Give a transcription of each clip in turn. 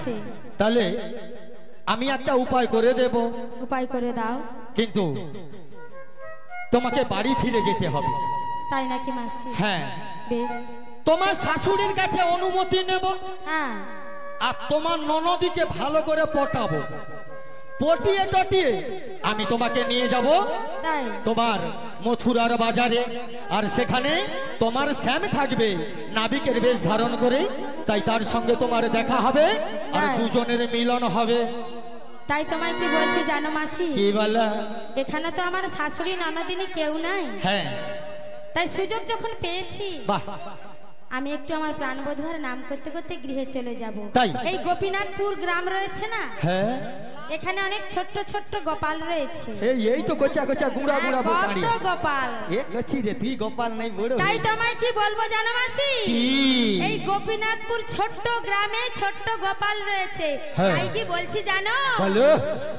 আছে। তাহলে আমি একটা উপায় করে দেব। উপায় করে দাও। কিন্তু তোমাকে বাড়ি ফিরে যেতে হবে। তাই নাকি মাসি? হ্যাঁ বেশ। তোমার শাশুড়ির কাছে অনুমতি নেব। হ্যাঁ। আর তোমার ননদিকে ভালো করে পটাবো। পটিয়ে টটিয়ে আমি তোমাকে নিয়ে যাব তাই তোমার মথুরার বাজারে। আর সেখানে তোমার শ্যাম থাকবে নাবিকের বেশ ধারণ করে। তাই তার সঙ্গে তোমার দেখা হবে আর দুজনের মিলন হবে। তাই তোমায় কি বলছি জানো মাসি? কি বলা? এখানে তো আমার শাশুড়ি ননদিনী কেউ নাই। হ্যাঁ। তাই সুযোগ যখন পেয়েছি, বাহ, আমি একটু আমার প্রাণবধূর নাম করতে করতে গৃহে চলে যাব। তাই এই গোপীনাথপুর গ্রাম রয়েছে না? হ্যাঁ। এখানে অনেক ছোট্ট ছোট্ট গোপাল রয়েছে। এই তো কোচা কোচা গুড়া গুড়া বোকারি। কত গোপাল! এ কচি রে, তুই গোপাল নাই বড়। তাই তোমায় কি বলবো জানো মাসি? কি? এই গোপীনাথপুর ছোট্ট গ্রামে ছোট্ট গোপাল রয়েছে। তাই কি বলছি জানো? বলো।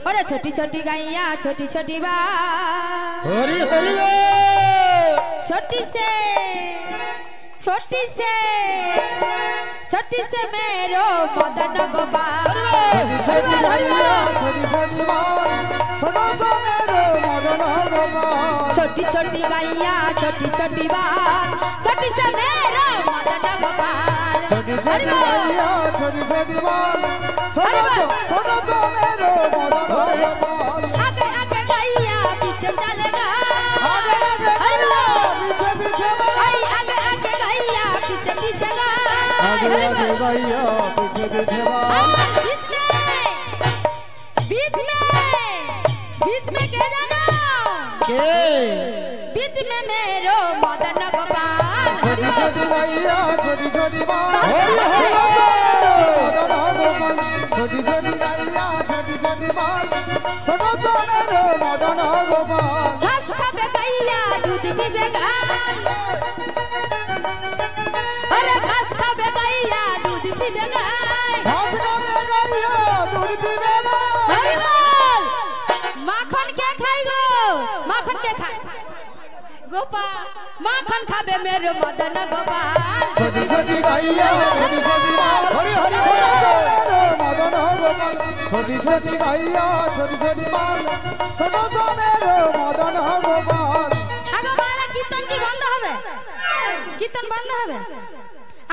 ওরে ছোটি ছোটি গাইয়া ছোটি ছোটি বা হরি হরি छोटी से मेरो मदन गोपाल। छोटी छोटी छोटी गैया छोटी छोटी बात छोटी से मेरो मदन गोपाल। छोटी छोटी गैया छोटी छोटी बात छोटा तो मेरो मदन गोपाल। आगे आगे गैया पीछे चलेगा। आगे आगे पीछे आई आगे आगे गैया पीछे पीछे आगे आगे गैया पीछे पीछे बीच में के जानो? के बीच में मेरो मदन गोपाल। छोटी छोटी गैया छोटी छोटी बात छोटी छोटी गैया छोटी छोटी बात छोटा तो मेरो मदन गोपाल। घास खाबे गैया दूध पीबेगा। अरे घास खाबे गैया दूध पीबेगा। घास खाबे गैया दूध पीबेगा। हरि बोल। माखन के खाइगो? माखन के खाए गोपाल। माखन खाबे मेरो मदन गोपाल। छोटी छोटी गैया छोटी छोटी बात हरि हरि मेरो मदन गोपाल। छोटी छोटी गैया छोटी छोटी बात छोटा तो मेरो मदन गोपाल। आगे मारा कीर्तन की बंद হবে? कीर्तन बंद হবে?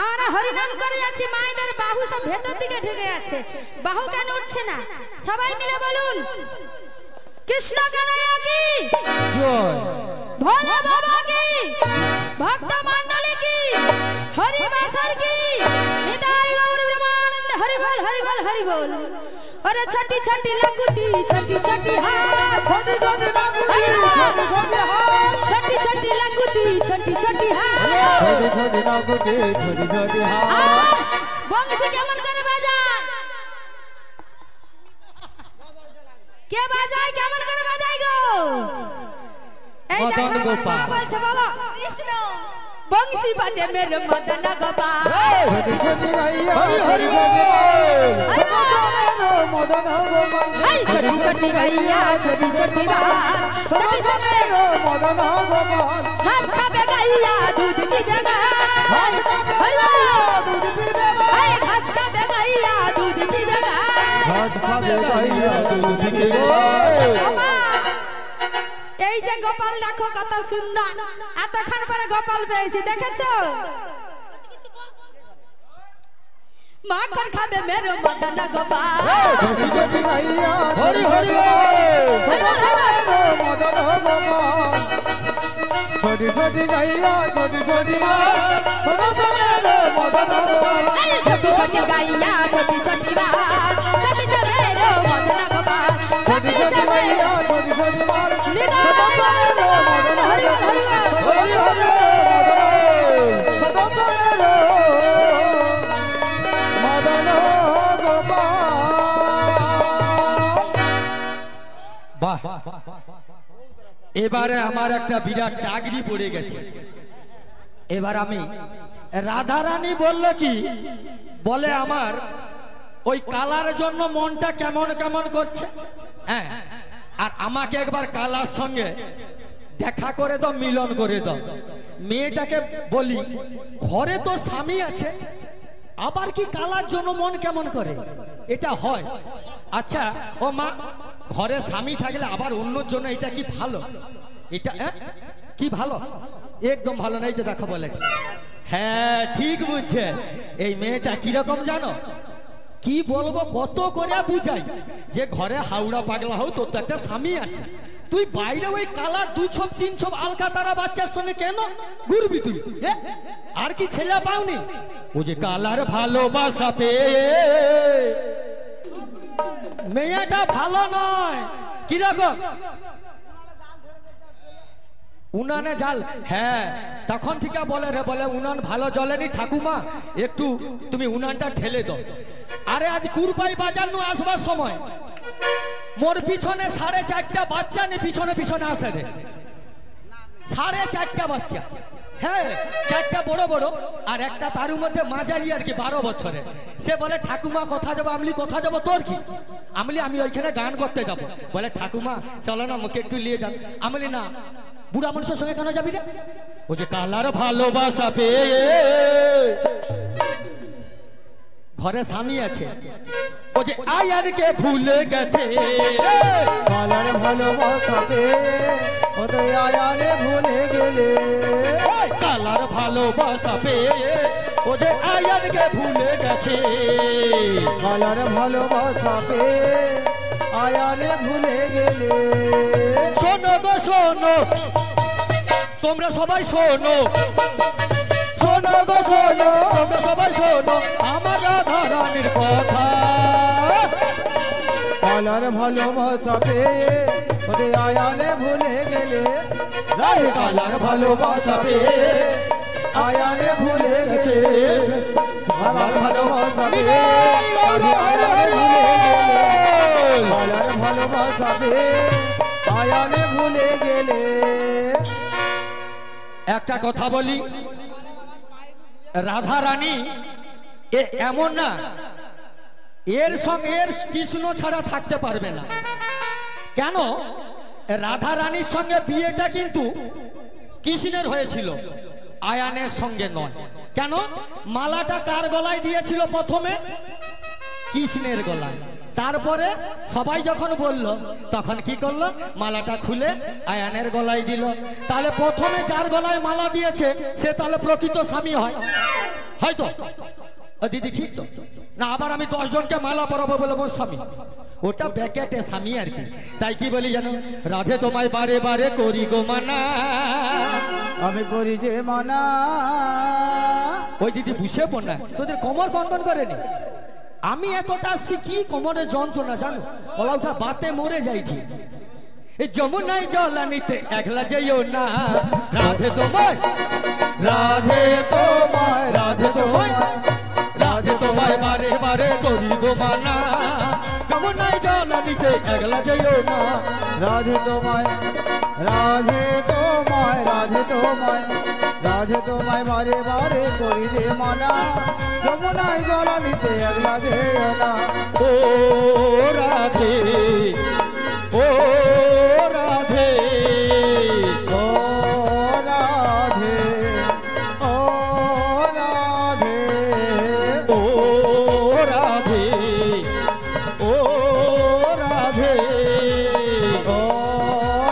আমরা হরিনাম করে যাচ্ছি, মায়েদের বাহু সব ভেতর দিকে ঢুকে যাচ্ছে। বাহু কেন উঠছে না? সবাই মিলে বলুন কৃষ্ণ কানাইয়া কি জয়, ভোলে বাবা কি, ভক্ত মণ্ডলী কি, হরি বাসর কি, নিতাই গৌর ব্রহ্মানন্দ। হরি বল হরি বল হরি বল। अरे छोटी छोटी लंगूती छोटी छोटी हाथ छोटी छोटी लंगूती छोटी छोटी हाथ छोटी छोटी लंगूती छोटी छोटी हाथ छोटी छोटी लंगूती छोटी छोटी हाथ। बंसी केमन करे बाजाय? के बाजाय केमन करे बाजाय गो? এই মদন গোপাল বলছে বলো কৃষ্ণ। बंसी बाजे मेरे मदन गोपाल। छोटी छोटी गैया हरि हरि बोल मदन गोपाल। छोटी छोटी गैया छोटी छोटी बात छोटी से मेरो मदन गोपाल। घास खाबे गैया दूध पीबेगा। घास खाबे गैया दूध पीबेगा। घास खाबे गैया दूध पीबेगा। घास खाबे गैया दूध पीबेगा। এই যে গোপাল দেখো কত সুন্দর, এতক্ষণ পরে গোপাল পেয়েছি দেখেছো? মাখন খাবে মেরো মদন গোপাল। छोटी छोटी गैया হরি হরি मदन गोपाल। छोटी छोटी गैया छोटी छोटी बात छोटा सा मेरो मदन गोपाल। छोटी छोटी गैया छोटी छोटी बात छोटी से मेरो मदन गोपाल। छोटी छोटी गैया छोटी छोटी बात छोटा सा मेरो मदन हरि गोपाल। हरि हरि हरि छोटा सा मेरो मदन गोपाल। বাহ, এবারে আমার একটা বিরাট চাকরি পড়ে গেছে। এবার আমি রাধারানী বলল কি বলে আমার ওই কালার জন্য মনটা কেমন কেমন করছে। হ্যাঁ, আর আমাকে একবার কালার সঙ্গে দেখা করে দাও, মিলন করে দাও। মেয়েটাকে বলি ঘরে তো স্বামী আছে, আবার কি কালার জন্য মন কেমন করে? এটা হয়। আচ্ছা ও মা, ঘরে স্বামী থাকলে আবার অন্যর জন্য এটা কি ভালো? এটা কি ভালো? একদম ভালো নাই, যে দেখো বলে। হ্যাঁ ঠিক বুঝছে। এই মেয়েটা কিরকম জানো? কি বলবো, কত করে বুঝাই যে ঘরে হাওড়া পাগলা হও, তোর তো একটা স্বামী আছে, তুই বাইরে ওই কালার 2 ছোপ 3 ছোপ আলকাতারা বাচ্চার সঙ্গে কেন ঘুরবি তুই? আর কি ছেলে পাওনি? ও যে কালার ভালোবাসা পেয়ে মেয়েটা ভালো নয়। কিরকম? উনানে জাল। হ্যাঁ তখন থেকে বলে রে, বলে উনান ভালো জ্বলেনি ঠাকুমা, একটু তুমি উনানটা ঠেলে দাও। আরে আজ কুরবাই বাজার নু আসবার সময় মোর পিছনে 4.5টা বাচ্চা নিয়ে পিছনে পিছনে আসে রে। 4.5টা বাচ্চা। হ্যাঁ 4টা বড় বড় আর একটা তার মধ্যে মাঝারি আর কি 12 বছরের। সে বলে ঠাকুমা কোথা যাবো? আমলি কোথা যাবো? তোর কি? আমলি আমি ওইখানে গান করতে যাবো। বলে ঠাকুমা চলো না, মুখে একটু নিয়ে যান। আমলি না, বুড়া মানুষের সঙ্গে কেন যাবি রে? ও যে কালার ভালোবাসা পেয়ে ঘরে স্বামী আছে, ও যে আয়ারকে ভুলে গেছে। কালার ভালোবাসা পেয়ে ও তো আয়ারে ভুলে গেলে। কালার ভালোবাসা পেয়ে ও যে আয়ারকে ভুলে গেছে। কালার ভালোবাসা পেয়ে আয়ারে ভুলে গেলে। শোনো গো শোনো, তোমরা সবাই শোনো, শোনো গো শোনো, তোমরা সবাই শোনো আমার রাধা রানীর কথা। কালার ভালোবাসা পেয়ে ওরে আয়ারে ভুলে গেলে। কালার ভালোবাসা পেয়ে আয়ারে ভুলে গেছে। কালার ভালোবাসা পেয়ে আয়ারে ভুলে গেলে। কালার ভালোবাসা পেয়ে আয়ারে ভুলে গেলে। একটা কথা বলি, রাধা রানী এ এমন না, এর সঙ্গে এর কৃষ্ণ ছাড়া থাকতে পারবে না। কেন? রাধা রানীর সঙ্গে বিয়েটা কিন্তু কৃষ্ণের হয়েছিল, আয়ানের সঙ্গে নয়। কেন? মালাটা কার গলায় দিয়েছিল প্রথমে? কৃষ্ণের গলায়। তারপরে সবাই যখন বলল তখন কি করলো? মালাটা খুলে আয়ানের গলায় দিল। তাহলে প্রথমে যার গলায় মালা দিয়েছে সে তাহলে প্রকৃত স্বামী হয়, হয়তো? দিদি ঠিক তো না? আবার আমি 10 জনকে মালা পরাবো বলে মোর স্বামী, ওটা ব্যাকেটে স্বামী আর কি। তাই কি বলি জানো? রাধে তোমায় বারে বারে করি গো মানা, আমি করি যে মানা। ওই দিদি বুঝে পড়না, তোদের কোমর কন্দন করেনি? আমি এতটা শিখি কোমরের যন্ত্রণা জানো, ওলাউটা বাতে মরে যাইছি। যমুনায় জলানিতে একলা যাইও না, রাধে তোমায়, রাধে তোমায়, রাধে তোমায়, রাধে তোমায় বারে বারে করিব মানা। যমুনায় জলানিতে একলা যাইও না, রাধে তোমায়, রাধে তোমায়, রাধে তোমায়, রাধে তোমায় বারে বারে করি যে মানা। যমুনায় জলানিতে একলা যেও না। ও রাধে, ও রাধে, ও রাধে, ও রাধে, ও রাধে, ও রাধে, ও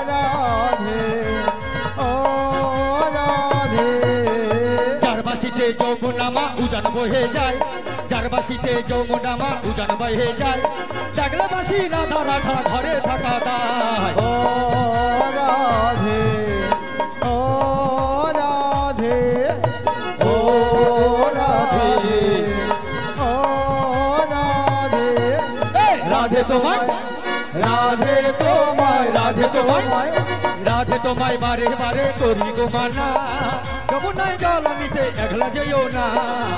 রাধে, ও রাধে। চারবাসিতে যমুনামা উজান বহে যায়, চারবাসিতে যমুনামা উজান বহে যায়। জাগলাবাসী রাধা রাধা ঘরে থাকা দায়। ও রাধে, ও রাধে, ও রাধে, ও রাধে। রাধে তোমায়, রাধে তোমায়, রাধে তোমায়, রাধে তোমায় বারে বারে করি গো মানা। যমুনায় জলানিতে একলা যেও না।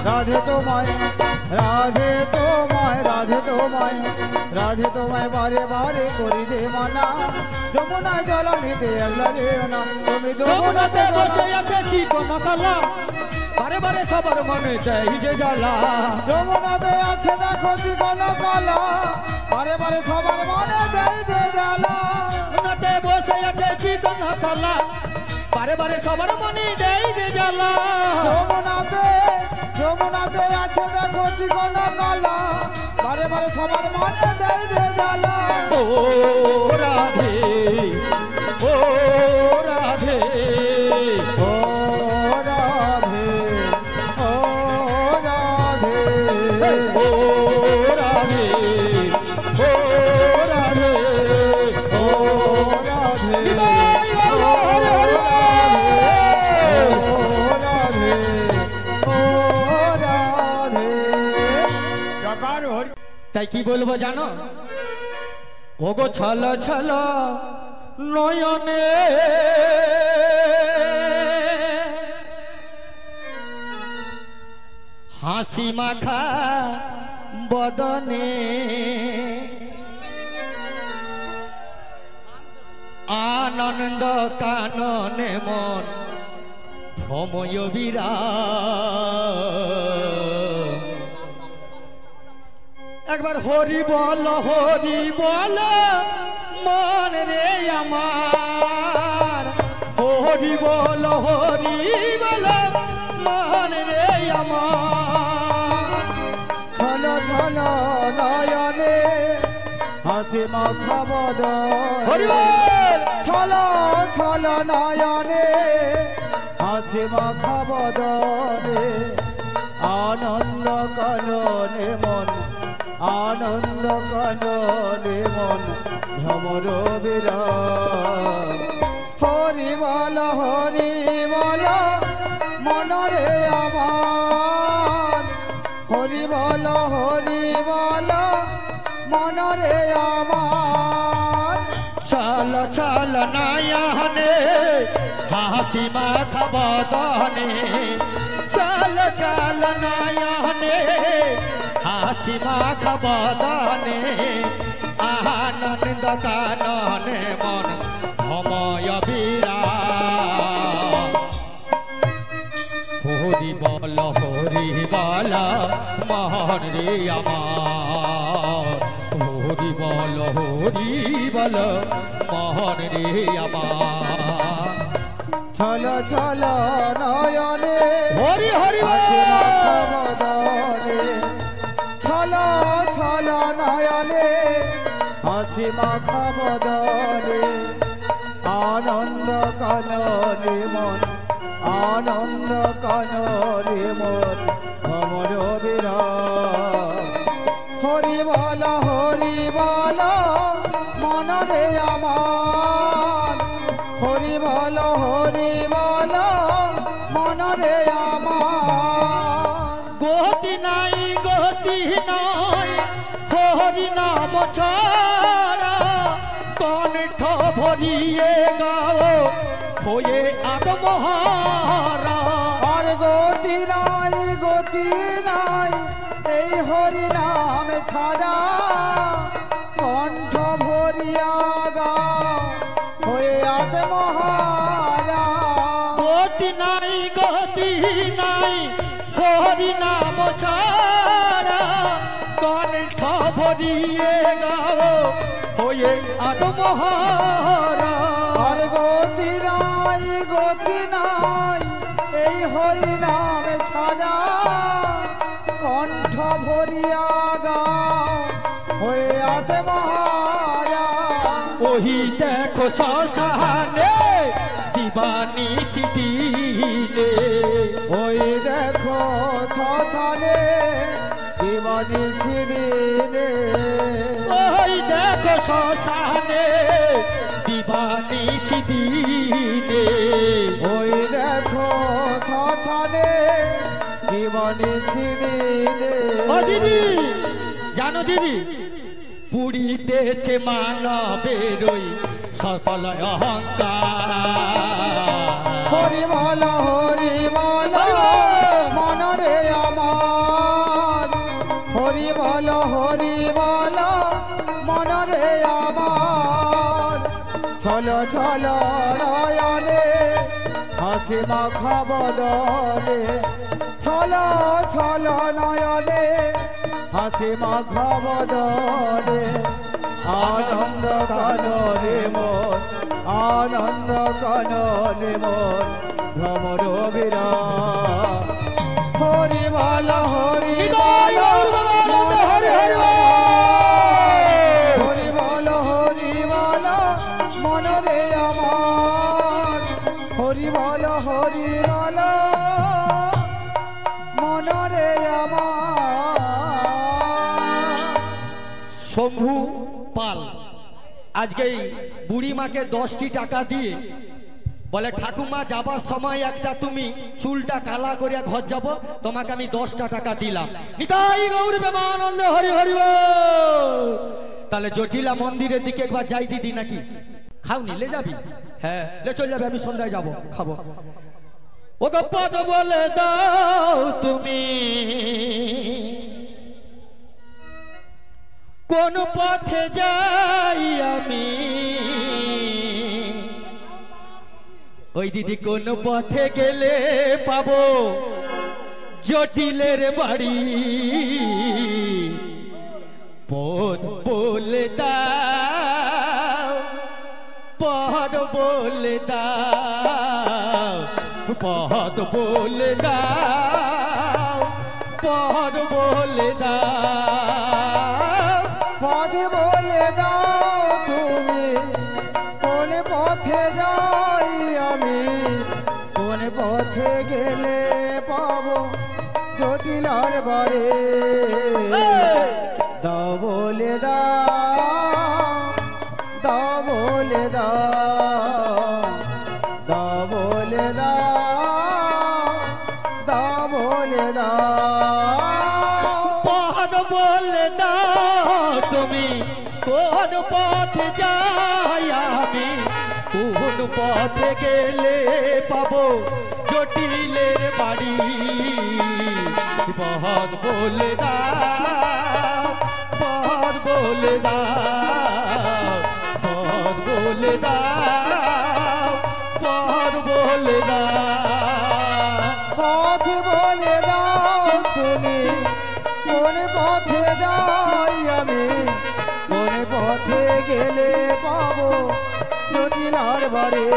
রাধে তোমায়, রাধে তোমায়, রাধে তোমায়, রাধে তোমায় বারে বারে করি দে মানা। যমুনায় জলানিতে একলা যেও না। তুমি যমুনাতে যমুনাতে বসে আছে চিকন কালা, বারে বারে সবার মনে দেয় যে জ্বালা। যমুনাতে আছে দেখো চিকন কালা, বারে বারে সবার মনে দেয় যে জ্বালা। যমুনাতে বসে আছে চিকন কালা, বারে বারে সবার মনে দেয় যে জ্বালা। যমুনাতে যমুনাতে আছে দেখো চিকনা কালা বারে বারে সবার মনে দেয় দে জ্বালা ও রাধে ও রাধে ও রাধে ও রাধে ও রাধে ও রাধে ও রাধে তাই কি বলবো জানো ওগো ছল ছল নয়নে হাসি মাখা বদনে আনন্দ কাননে মন ভ্রময় বিরা একবার হরি বল মন রে আমার হরি বল মন রে আমার ছল ছল নয়নে হাসি মাখা বদন হরি বল ছল ছল নয়নে হাসি মাখা বদনে আনন্দ কাননে মন আনন্দ কাননে মন ভ্রমর বিরা হরি বল মনরে আমার হরি বল মনরে আমার চল চল নয়নে হাসি মাখা বদনে চল চল নয়নে হাসি মাখা বদনে আনন্দ কাননে মন ভময় বিরা হরি বল মহন রে আমার হরি বল মহন রে আমার ছল ছল নয়নে হরি হরি হাসি মাখা বদনে ছল ছল নয়নে হাসি মাখা বদনে আনন্দ কাননে মন আনন্দ কাননে মন ভ্রমর বিরা হরি বল মনরে আমার হরি বল মনরে আমার গতি নাই হরি নাম ছাড়া কণ্ঠ ভরিয়ে গাও হয়ে আত্মহারা আর গতি নাই এই হরি নাম ছাড়া কণ্ঠ ভরিয়া গাও হয়ে আত্মহারা গতি নাই হরি নাম ছাড়া কণ্ঠ ভরিয়ে গাও হয়ে আত্মহারা আর গতি নাই এই হরি নাম ছাড়া কণ্ঠ ভরিয়া গাও হয়ে আত্মহারা ওহি দেখো শ্মশানে দিবানি চিঠিলে ওই দেখো ছছনে দিবানি ছিলিনে ওই দেখো শ্মশানে দিবানি চিঠিলে ওই দেখো ছছনে দিবানি ছিলিনে ও দিদি জানো দিদি পুরীতেছে মানবেরই সকল অহংকার হরি বল মনরে আমার হরি বল মনরে আমার ছল ছল নয়নে হাসি মাখা বদনে ছল ছল নয়নে হাসি মাখা বদনে আনন্দ কাননে মন আনন্দ কাননে মন ভ্রমর বিরা হরি বল হরি নিতাই গৌর প্রেমানন্দে হরি হরি বল। হরি বল মনরে আমার হরি বল মনরে আমার। শম্ভু পাল আজকে এই বুড়ি মাকে 10টি টাকা দিয়ে বলে ঠাকুমা যাবার সময় একটা তুমি চুলটা কালা করে ঘর যাব, তোমাকে আমি 10টা টাকা দিলাম। নিতাই গৌর প্রেমানন্দে হরি হরি বল। তাহলে জটিলা মন্দিরের দিকে একবার যাই দিদি নাকি? খাও নিলে যাবি? হ্যাঁ লে চল যাবে, আমি সন্ধ্যায় যাব খাবো। ও তো পদ বলে দাও তুমি কোন পথে যাই আমি, ওই দিদি কোন পথে গেলে পাবো জটিলের বাড়ি, পথ বলে দাও পথ বলে দাও পথ বলে দাও পথ বলে দাও। পথ বলে দাও তুমি কোন পথে যাই আমি, কোন পথে গেলে পাবো জটিলার বাড়ি, দাও বলে দাও দাও বলে দাও দাও বলে দাও দাও বলে দাও। পথ বলে দাও তুমি কোন পথে যাই আমি, কোন পথে গেলে পাবো জটিলের বাড়ি, পথ বলে দাও পথ বলে দাও পথ বলে দাও পথ বলে দাও। পথ বলে দাও তুমি কোন পথে যাই আমি, কোন পথে গেলে পাবো জটিলার বাড়ি,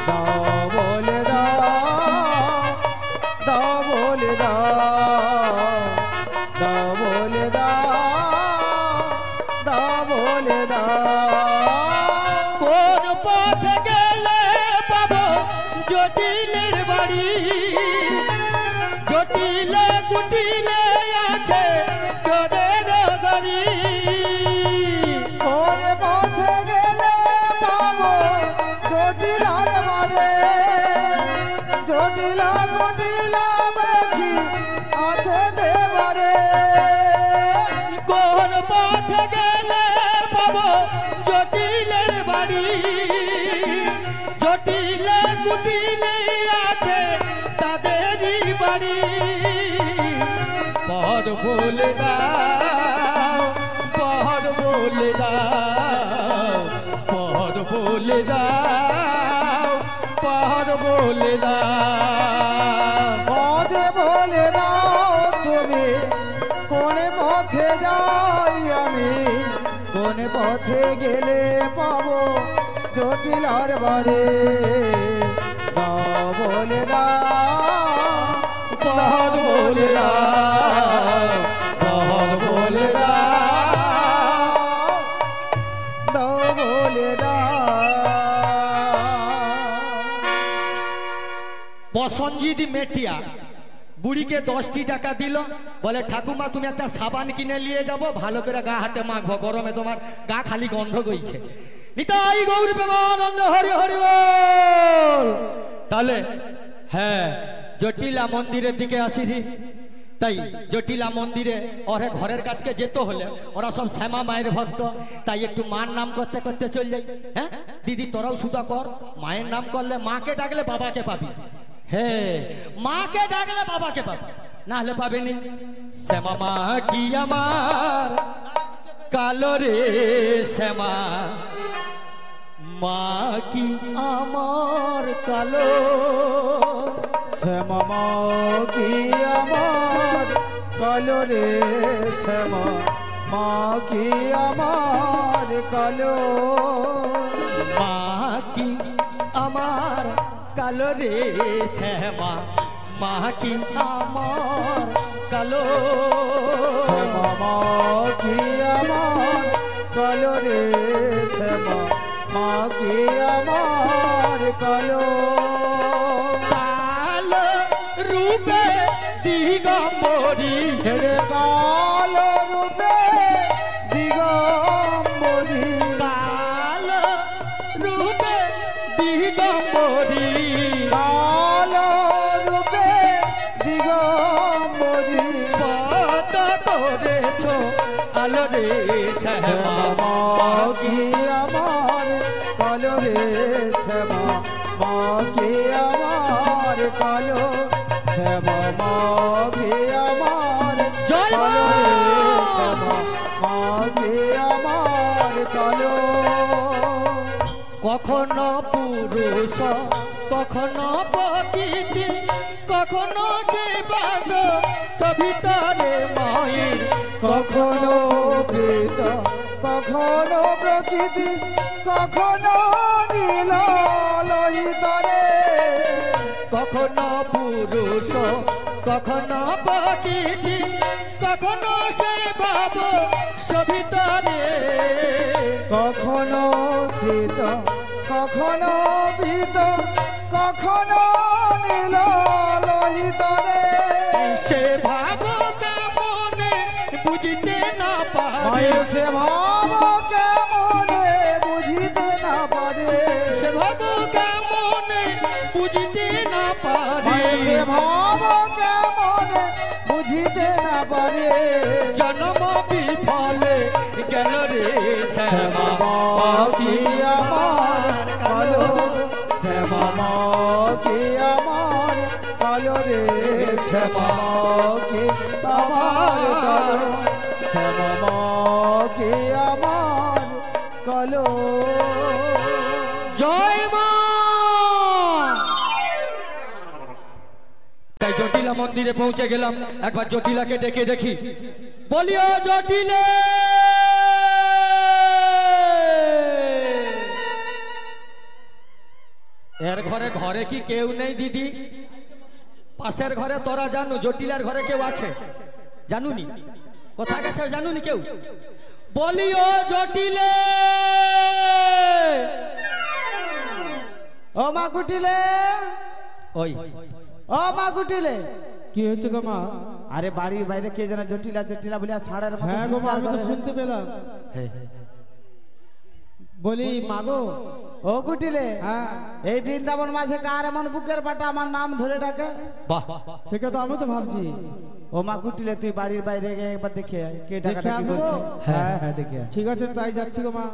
দাও বলে দাও দাও বলে দাও দাও বলে দাও দাও বলে দাও। কোন পথে গেলে পাবো জটিলের বাড়ি, জটিলে কুটিলে আছে তোদের গড়ি, কোন পথে গেলে পাবো জটিলার বাড়ি, জটিলা কুটিলা দেখি আছে দেবারে, কোন পথে গেলে পাবো জটিলের বাড়ি, জটিলে কুটিলে আছে তাদেরই বাড়ি, পথ বলে দাও পথ বলে দাও পথ বলে দাও পথ বলে দাও। পথ বলে দাও তুমি কোন পথে যাই আমি, কোন পথে গেলে পাবো জটিলার বাড়ি, দাও বলে দাও পথ বলে দাও পথ বলে দাও। দাও বলে দাও। বসঞ্জিত মেটিয়া বুড়িকে 10টি টাকা দিল, বলে ঠাকুমা তুমি একটা সাবান কিনে নিয়ে যাব, ভালো করে গা হাতে মাখবো, গরমে তোমার গা খালি গন্ধ গইছে। নিতাই গৌর প্রেমানন্দে হরি হরি বল। তাহলে হ্যাঁ জটিলা মন্দিরের দিকে আসিনি, তাই জটিলা মন্দিরে ওরে ঘরের কাছকে যেতে হলে ওরা সব শ্যামা মায়ের ভক্ত, তাই একটু মার নাম করতে করতে চল যাই। হ্যাঁ দিদি তোরাও সুতা কর, মায়ের নাম করলে মাকে ডাকলে বাবাকে পাবি, হ্যাঁ মাকে ডাকলে বাবাকে পাবি, না হলে পাবেনি। শ্যামা মা কি আমার কালো রে শ্যামা মা কি আমার কালো, শ্যামা মা কি আমার কালো রে শ্যামা মা কি আমার কালো, মা কি আমার কালো রে শ্যামা মা কি আমার কালো মা কি আমার কালো রে মা কি আমার কালো কালো রূপে দিগম্বরী ছেড়ে কালো রূপে দিগম্বরী কালো রূপে দিগম্বরী কালো রূপে দিগম্বরী কত করেছ আলো রে মা কি আমার কালো রে মা কি আমার কালো মা কি আমার জয় মা! কালো রে মা কি আমার কালো কখনো পুরুষ কখনো প্রকৃতি কখনো যে বাদ ভিতরে মায়ের কখনো বেদ কখনো প্রকৃতি কখনো নীল লোহিতরে কখনো পুরুষ কখনো প্রকৃতি কখনো সে ভাব সভিতরে কখনো চিত কখনো ভীত কখনো নীল লোহিতরে সে ভাব কেমনে বুঝতে না পারে মায়ের সে ভাব কেমনে বুঝিতে না পারে সে ভাব কেমনে বুঝতে না পারে মায়ের সে ভাব কেমনে বুঝিতে না পারে জন্ম বিফলে গেল রে শ্যামা মা কি আমার কালো শ্যামা কি আমার কালো রে শ্যামা কি আমার কালো শ্যামা কি আমার কালো জয় মা তাই জটিলা মন্দিরে পৌঁছে গেলাম একবার জটিলাকে ডেকে দেখি বলিও জটিলে এর ঘরে ঘরে কি কেউ নেই দিদি পাশের ঘরে তোরা জানু জটিলার ঘরে কেউ আছে জানুনি কোথা গেছে জানুনি কেউ বলিও জটিলে ও মা কুটিলে ওই ও মা কুটিলে কি হয়েছে গো মা? আরে বাড়ির বাইরে কে যেন জটিলা জটিলা বলে সাড়ের মতো হ্যাঁ গো মা, আমি তো চিৎকার করে। শুনতে পেলাম। হ্যাঁ বলি মাগো, ও কুটিলে হ্যাঁ এই বৃন্দাবন মাঝে কার এমন বুকের পাটা আমার নাম ধরে ডাকে বাহ সেটা তো আমি তো ভাবছি। ও মা কুটিলে তুই বাড়ির বাইরে গিয়ে একবার দেখে আয়, কে দেখে ডাকাডাকি আসবো? করছে হ্যাঁ। হ্যাঁ হ্যাঁ দেখে আয়। ঠিক আছে তাই যাচ্ছি গো মা।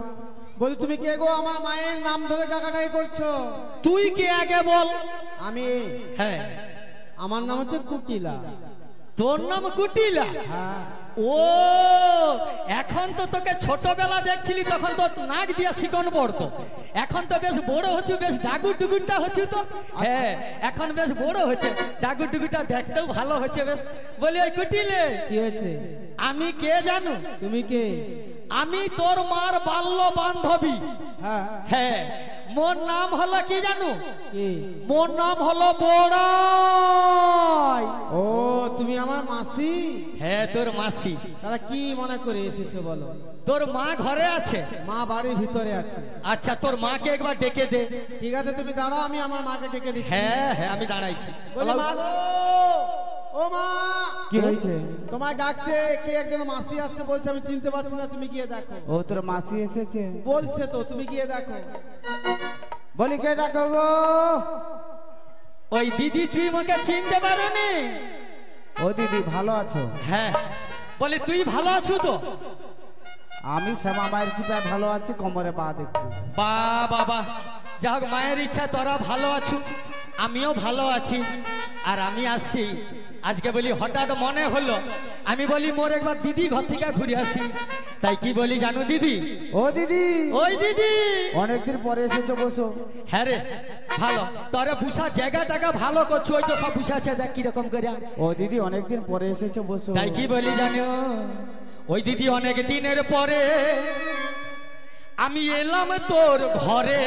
বলি তুমি কে গো, আমার মায়ের নাম ধরে কাকাটাই করছো? তুই কে আগে বল আমি, হ্যাঁ আমার নাম হচ্ছে কুটিলা। তোর নাম কুটিলা হ্যাঁ ও এখন তো তোকে ছোটবেলা দেখছিলি তখন তো নাক দিয়া শিকন পড়তো এখন তো বেশ বড় হচ্ছে বেশ ডাগুর ডুগুরটা হচ্ছে তো হ্যাঁ এখন বেশ বড় হচ্ছে ডাগুর ডুগুরটা দেখতেও ভালো হচ্ছে বেশ বলি ওই কুটিলে কি হয়েছে? আমি কে জানো তুমি কে? আমি তোর মার বাল্য বান্ধবী হ্যাঁ হ্যাঁ মোর নাম হলো কি জানো কি? মোর নাম হলো বড়াই ও তুমি আমার মাসি? হ্যাঁ তোর মাসি তাহলে কি মনে করে এসেছো বলো? তোর মা ঘরে আছে মা বাড়ির ভিতরে আছে। আচ্ছা তোর মাকে একবার ডেকে দে ঠিক আছে তুমি দাঁড়াও, আমি আমার মাকে ডেকে দিচ্ছি। হ্যাঁ হ্যাঁ আমি দাঁড়াইছি বলি মা গো, ও মা, কি হয়েছে? তোমায় ডাকছে, কে একজন মাসি আসছে বলছে, আমি চিনতে পারছি না, তুমি গিয়ে দেখো। ও তোর মাসি এসেছে বলছে তো, তুমি গিয়ে দেখো। বলি কে ডাকো গো? ওই দিদি তুই আমাকে চিনতে পারোনি ও দিদি ভালো আছো? হ্যাঁ বলি তুই ভালো আছো তো আমি শ্যামা মায়ের কৃপায় ভালো আছি, কোমরে বাদ একটু। বা বাবা যা হোক মায়ের ইচ্ছা তোরা ভালো আছো আমিও ভালো আছি আর আমি আসছি আজকে বলি হঠাৎ মনে হলো আমি বলি মোর একবার দিদি ঘর থেকে ঘুরে আসি তাই কি বলি জানো দিদি ও দিদি, ওই দিদি অনেকদিন পরে এসেছো, বসো। হ্যাঁ রে ভালো তোরা বুঝা জায়গা টাকা ভালো করছো ওই তো সব বুঝাচ্ছে দেখ কিরকম করে ও দিদি অনেকদিন পরে এসেছো, বসো। তাই কি বলি জানো ওই দিদি অনেক দিনের পরে আমি এলাম তোর ঘরে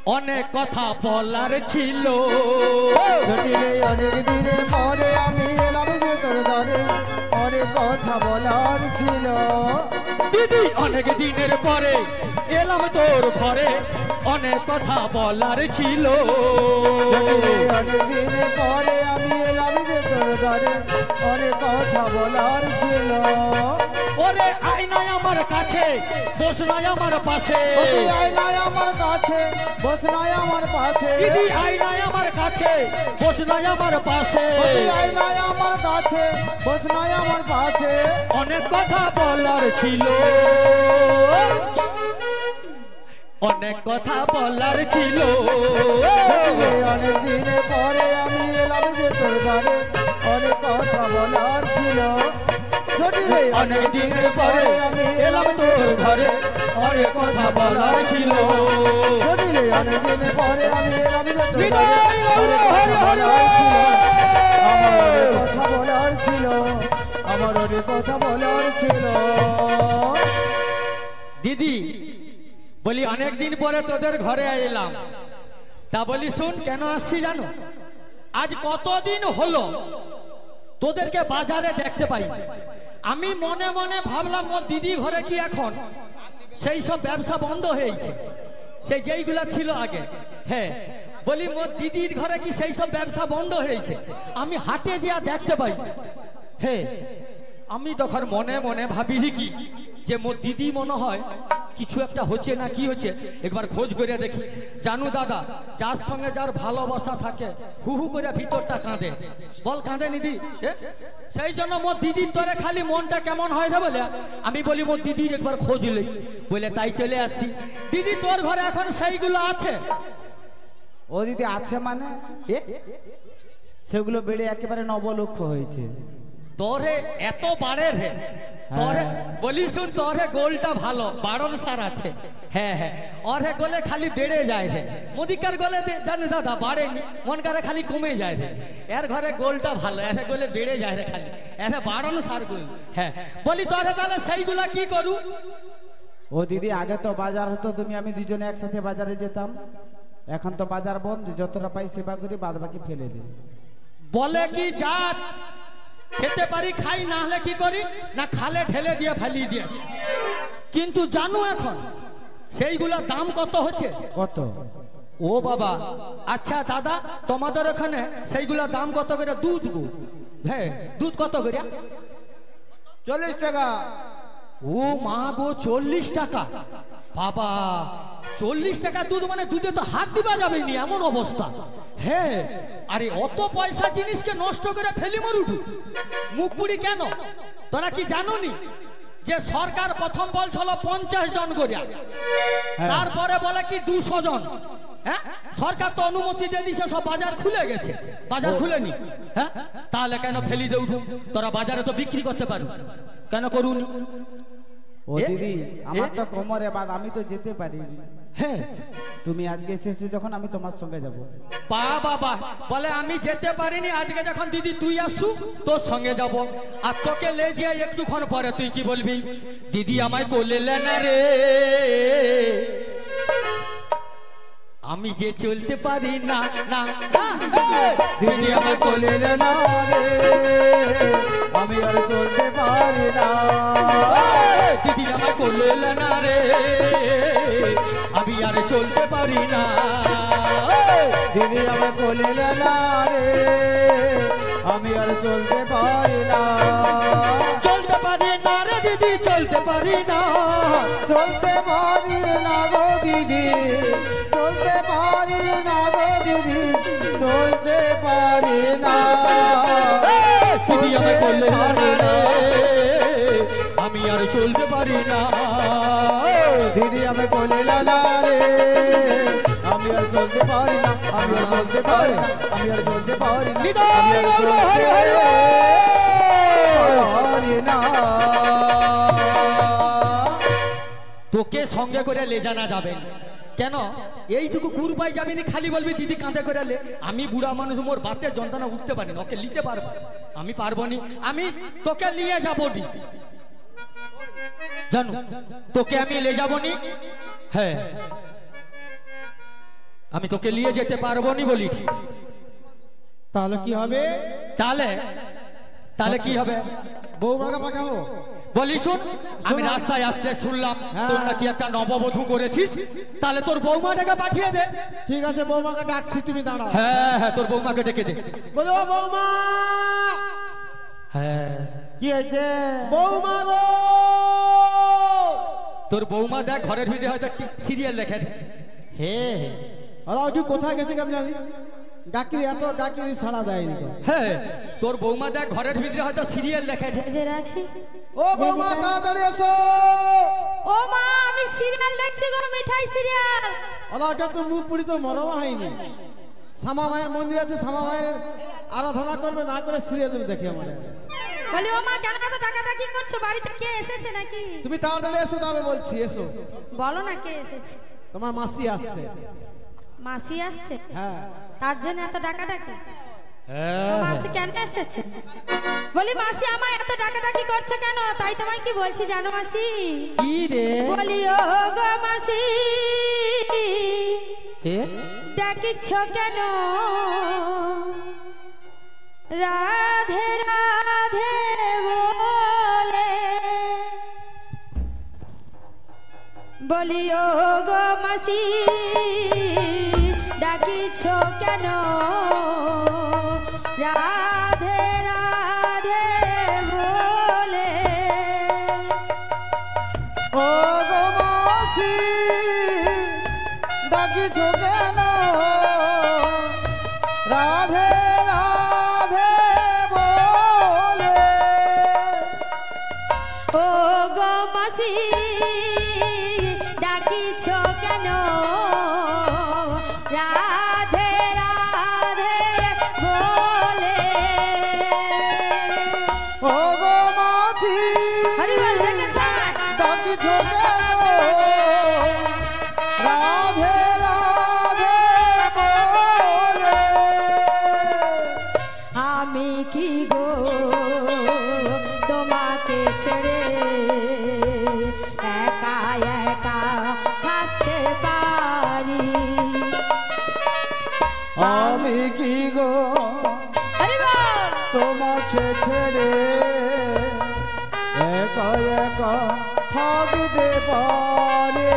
অনেক কথা বলার ছিল। জটিলে অনেক দিনের পরে আমি এলাম যে তোর দরে, অনেক কথা বলার ছিল। দিদি অনেক দিনের পরে এলাম তোর ঘরে, অনেক কথা বলার ছিল। জটিলে অনেক দিনের পরে আমি এলাম যে তোর দরে, অনেক কথা বলার ছিল। ওরে আয়নায় আমার কাছে বস নাই আমার পাশে, আয়নায় আমার কাছে বস নাই আমার পাশে, দিদি আয়নায় আমার কাছে বস নাই আমার পাশে, আয়নায় আমার কাছে বস নাই আমার পাশে। অনেক কথা বলার ছিল, অনেক কথা বলার ছিল। অনেক দিনের পরে আমি এলাম যে তোর ঘরে, অনেক কথা বলার ছিল। অনেক দিনের পরে আমি এলাম তোর ঘরে, অনেক কথা বলার ছিল। অনেক দিনের পরে আমি এলাম যে তোর ঘরে, অনেক কথা বলার ছিল, আমার অনেক কথা বলার ছিল। দিদি বলি অনেক দিন পরে তোদের ঘরে এলাম, তা বলি শুন কেন আসছি জানো? আজ কতদিন হলো তোদেরকে বাজারে দেখতে পাই। আমি মনে মনে ভাবলাম ও দিদি ঘরে কি এখন সেই সব ব্যবসা বন্ধ হয়েছে, সেই যেইগুলা ছিল আগে। হ্যাঁ বলি মোর দিদির ঘরে কি সেই সব ব্যবসা বন্ধ হয়েছে? আমি হাটে যে দেখতে পাই। হ্যাঁ আমি তখন মনে মনে ভাবিলি কি যে মোর দিদি মনে হয় কিছু একটা হচ্ছে না কি হচ্ছে, একবার খোঁজ করে দেখি। জানু দাদা, যার সঙ্গে যার ভালোবাসা থাকে হু হু করে ভিতরটা কাঁদে, বল কাঁদে নিদি? সেই জন্য মোর দিদির তোরে খালি মনটা কেমন হয় রে বলে আমি বলি মোর দিদির একবার খোঁজ লই, বলে তাই চলে আসছি। দিদি তোর ঘরে এখন সেইগুলো আছে? ও দিদি আছে মানে সেগুলো বেড়ে একেবারে নবলক্ষ হয়েছে। তোরে এত বাড়ে রে তোরে বলি শুন, তোরে গোলটা ভালো বারণ সার আছে। হ্যাঁ হ্যাঁ ওরে গোলে খালি বেড়ে যায় রে, মোদিকার গোলে জানি দাদা বাড়েনি, মনকারে খালি কমে যায় রে। এর ঘরে গোলটা ভালো, এর গোলে বেড়ে যায় রে খালি, এর বারণ সার গোল। হ্যাঁ বলি তোরে তাহলে সেইগুলা কি করু? ও দিদি আগে তো বাজার হতো, তুমি আমি দুজনে একসাথে বাজারে যেতাম, এখন তো বাজার বন্ধ, যতটা পাই সেবা করি, বাদ বাকি ফেলে দিই। বলে কি যা খেতে পারি খাই, না হলে কি করি না খালে ঢেলে দিয়ে ফালিয়ে দিয়েছি। কিন্তু জানো এখন সেইগুলা দাম কত হচ্ছে? কত? ও বাবা, আচ্ছা দাদা তোমাদের ওখানে সেইগুলা দাম কত করে? দুধ গো, হ্যাঁ দুধ কত করে? 40 টাকা। ও মা গো 40 টাকা? বাবা 40 টাকা দুধ মানে দুধে তো হাত দিবা যাবে নি এমন অবস্থা। হ্যাঁ আরে অত পয়সা জিনিসকে নষ্ট করে ফেলি মরুটু মুখ পুড়ি কেন? তোরা কি জানো নি যে সরকার প্রথম বলছিল 50 জন করিয়া, তারপরে বলে কি 200 জন। হ্যাঁ সরকার তো অনুমতি দিয়ে দিছে, সব বাজার খুলে গেছে, বাজার খুলেনি। হ্যাঁ তাহলে কেন ফেলি দে উঠু? তোরা বাজারে তো বিক্রি করতে পারো, কেন করুনি? ও দিদি আমার তো কোমরে বাদ, আমি তো যেতে পারি। হ্যাঁ তুমি আজকে এসেছো যখন আমি তোমার সঙ্গে যাব। বাবা বলে আমি যেতে পারিনি, আজকে যখন দিদি তুই আসু তোর সঙ্গে যাব। আর তোকে লে যাই একটুক্ষণ পরে তুই কি বলবি? দিদি আমায় কোলে না রে, আমি যে চলতে পারি না না। দিদি আমায় কোলে না রে, আমি আর চলতে পারি না। দিদি আমায় কোলে না রে, আমি আর চলতে পারি না। দিদি আমায় কোলে না রে, আমি আর চলতে পারি না। চলতে পারি না রে দিদি, চলতে পারি না, চলতে পারি না গো দিদি, চলতে পারি না গো দিদি, চলতে পারি না। দিদি আমায় কোলে না রে, আমি আর চলতে পারি না। দিদি আমায় কোলে না রে, আমি আর চলতে পারি না, আমি আর চলতে পারি না, আমি আর চলতে পারি না, আমি আর চলতে পারি না। তোকে সঙ্গে করে লে জানা যাবে কেন? এইটুকু কুরবাই যাবি না, খালি বলবি দিদি কাঁধে করে লে। আমি বুড়া মানুষ, মোর বাতের যন্ত্রণা উঠতে পারি না, ওকে নিতে পারবো? আমি পারবো নি, আমি তোকে নিয়ে যাবো নি জানো, তোকে আমি লে যাবো নি। হ্যাঁ আমি তোকে নিয়ে যেতে পারবো নি বলি। তাহলে কি হবে? তাহলে তাহলে কি হবে? বৌমাকে পাঠাবো। বলি শোন, আমি রাস্তায় আসতে শুনলাম হ্যাঁ। তোর নাকি একটা নববধূ করেছিস, তাহলে তোর বৌমাটাকে পাঠিয়ে দে। ঠিক আছে, বৌমাকে ডাকছি, তুমি দাঁড়াও। হ্যাঁ হ্যাঁ, তোর বৌমাকে ডেকে দে। বলো বৌমা। হ্যাঁ, কি হয়েছে? বৌমা গো। তোর বৌমা দেখ ঘরের ভিতরে হয়তো সিরিয়াল দেখে। হে আরে তুই কোথায় গেছিস আমি জানি। ডাকি এত ডাকি সাড়া দেয়নি তো। হ্যাঁ, তোর বৌমা দেখ ঘরের ভিতরে হয়তো সিরিয়াল দেখে। যে রাখি ও বৌমা তাড়াতাড়ি এসো। ও মা, আমি সিরিয়াল দেখছি গো, মিঠাই সিরিয়াল। ওটা তো মুখ পুরি তো মরম হয়নি। শ্যামা মায়ের মন্দির আছে, শ্যামা মায়ের আরাধনা করবে, না করে সিরিয়াল দেখে আমার। বলি ও মা, কেন এত টাকাটা কি করছো? বাড়িতে কে এসেছে নাকি? তুমি তাড়াতাড়ি এসো, তবে বলছি এসো। বলো না কে এসেছে। তোমার মাসি আসছে। মাসি আসছে? হ্যাঁ। তার জন্য এত ডাকাডাকি? হ্যাঁ, মাসি কেন এসেছে? বলি মাসি আমায় এত ডাকাডাকি করছে কেন? তাই তোমায় কি বলছি জানো মাসি? কি রে? বলি ও গো মাসি, এ ডাকিছ কেন? রাধে রাধে বলে। বলি ও গো মাসি, ডাকিছ কেন? রাধে রাধে বলে। ও গো মাছি ডাকিছ কেন? রাধে রাধে বলে। ও গো মাসি, ডাকিছ কেন? রাধে রাধে বলে। ও গো মাছি হরি বল, ডেকেছ? ডাকিছ কেন? রাধে রাধে বলে। আমি কি গো তোমাকে ছেড়ে একা একা থাকতে পারি? আমি কি গো হরি বল। তোমাকে ছেড়ে একা একা থাকতে পারে?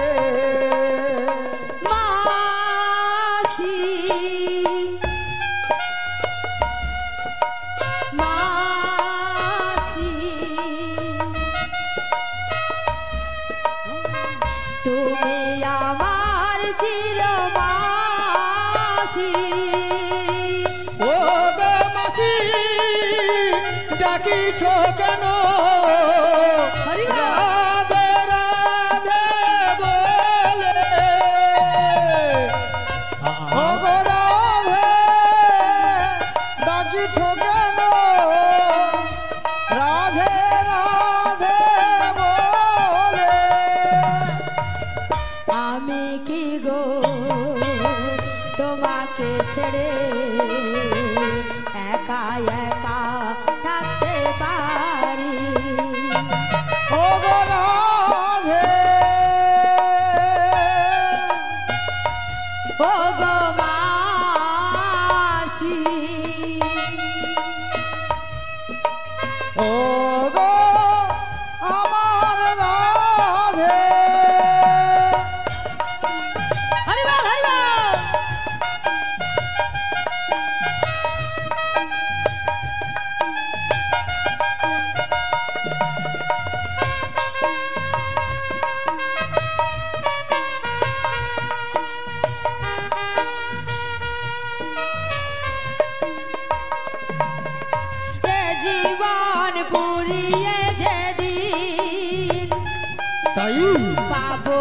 মাসি মাসি, তুমি আমার চির মাসি। ও গো মাসি, ডাকিছ কেন? হরি বল। রাধে রাধে বলে। ও গো রাধে ডাকিছ কেন? রাধে রাধে বলে। আমি কি গো তোমাকে ছেড়ে একা একা থাকতে পারি? ও গো রাধে ও গো মাসি, ও গো আমার রাধে। হরি বল হরি বল। এ জীবন পুরিয়ে যেদিন তাই পাবো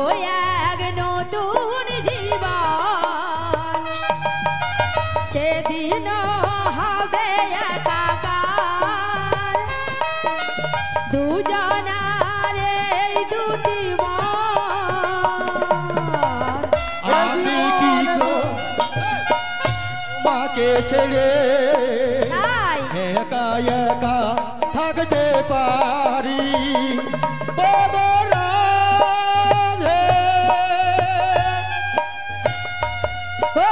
এক নতুন জীবন, সেদিন হবে একাকার দুজনার এই দুটি মন। আমি কি গো মাকে ছেড়ে তাই একা একা থাকতে পারি? ও গো রাধে, ও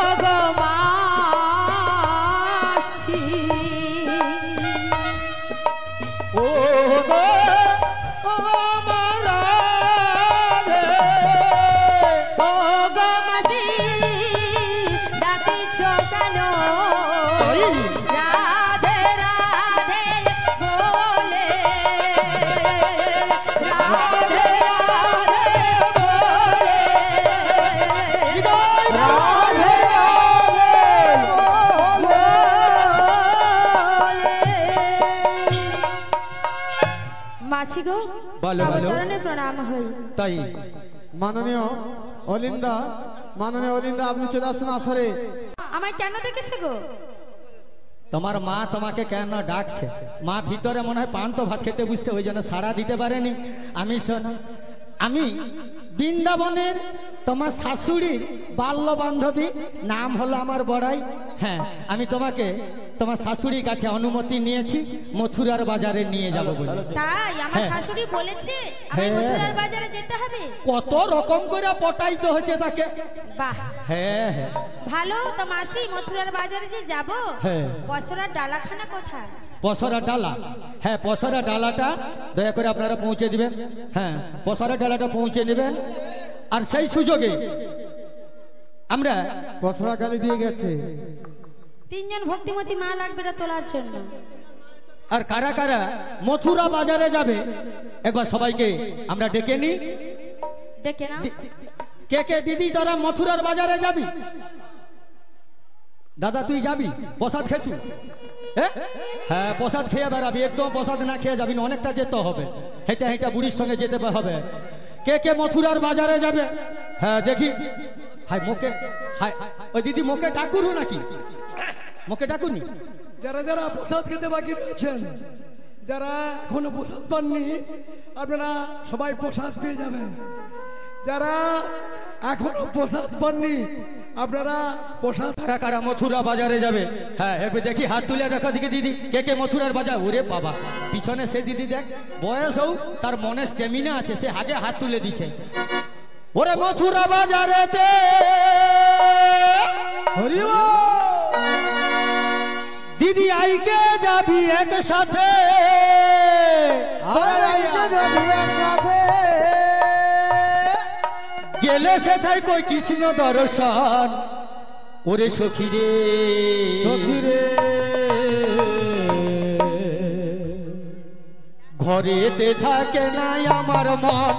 বলো, তব বলো। চরণে প্রণাম হই। তাই মাননীয় অলিন্দা, আপনি চলে আসুন আসরে। আমায় কেন ডেকেছো গো? তোমার মা তোমাকে কেন ডাকছে? মা ভিতরে মনে হয় পান তো ভাত খেতে বুঝছে, ওই জন্য সাড়া দিতে পারেনি। আমি শোনো, আমি বৃন্দাবনের তোমার শাশুড়ির বাল্য বান্ধবী, নাম হলো আমার বড়াই। হ্যাঁ, আমি তোমাকে তোমার শাশুড়ির কাছে অনুমতি নিয়েছি মথুরার বাজারে নিয়ে যাবো বলে। তাই আমার হ্যাঁ। শাশুড়ি বলেছে আমি হ্যাঁ। মথুরার বাজারে যেতে হবে। কত রকম করে পটাইতে হচ্ছে তাকে। বাহ, হ্যাঁ হ্যাঁ, ভালো তো মাসি, মথুরার বাজারে যে যাব, হ্যাঁ। পসরার ডালাখানা কোথায়? পসরা ডালা, হ্যাঁ পসরা ডালাটা দয়া করে আপনারা পৌঁছে দিবেন। হ্যাঁ, পসরা ডালাটা পৌঁছে নেবেন। আর সেই সুযোগে আমরা পসরা গালি দিয়ে গেছে। 3 জন ভক্তিমতী মা লাগবে না তোলার জন্য। আর কারা কারা মথুরা বাজারে যাবে একবার সবাইকে আমরা ডেকে নিই। ডেকে না? কে কে দিদি তোরা মথুরার বাজারে যাবি? দাদা তুই যাবি? প্রসাদ খেছু? হ্যাঁ, প্রসাদ খেয়ে বেড়াবি, একদম প্রসাদ না খেয়ে যাবি না, অনেকটা যেতে হবে, হেঁটে হেঁটে বুড়ির সঙ্গে যেতে হবে। কে কে মথুরার বাজারে যাবে? হ্যাঁ দেখি। হাই মোকে, হাই ওই দিদি মোকে ডাকুরু নাকি? মোকে ডাকুনি? যারা যারা প্রসাদ খেতে বাকি রয়েছেন, যারা এখনো প্রসাদ পাননি, আপনারা সবাই প্রসাদ পেয়ে যাবেন। যারা এখনো প্রসাদ পাননি, আপনারা প্রসাদ। কারা কারা মথুরা বাজারে যাবে? হ্যাঁ এবার দেখি, হাত তুলে দেখো দিকে দিদি, কে কে মথুরার বাজার? ওরে বাবা, পিছনে সে দিদি দেখ, বয়স হোক তার মনে স্টেমিনা আছে, সে আগে হাত তুলে দিচ্ছে। ওরে মথুরা বাজারেতে দিদি আইকে যাবি একসাথে, গেলে সেথায় কই কৃষ্ণ দর্শন। ওরে সখী রে, ঘরেতে থাকে নাই আমার মন,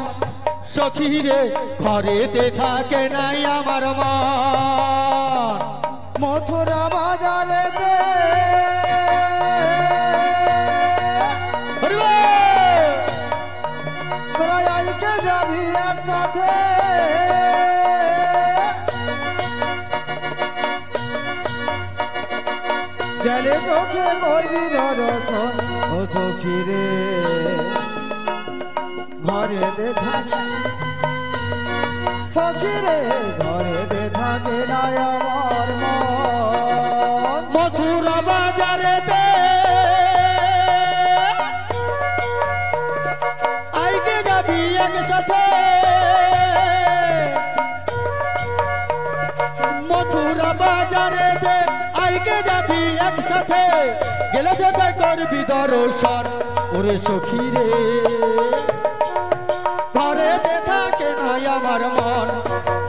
সখী রে ঘরেতে থাকে নাই আমার মন। মথুরা বাজারেতে তোরা আইকে যাবি একসাথে, গেলে চোখে করবি দর্শন। ও সখী রে ঘরেতে থাকে, সখী রে ঘরেতে থাকে না আমার মন। মথুরা বাজারেতে আইকে যাবি একসাথে, মথুরা বাজারেতে আইকে যাবি একসাথে, গেলে সেটা করবি দর্শন। ওরে সখী রে ঘরেতে থাকে নাই আমার মন,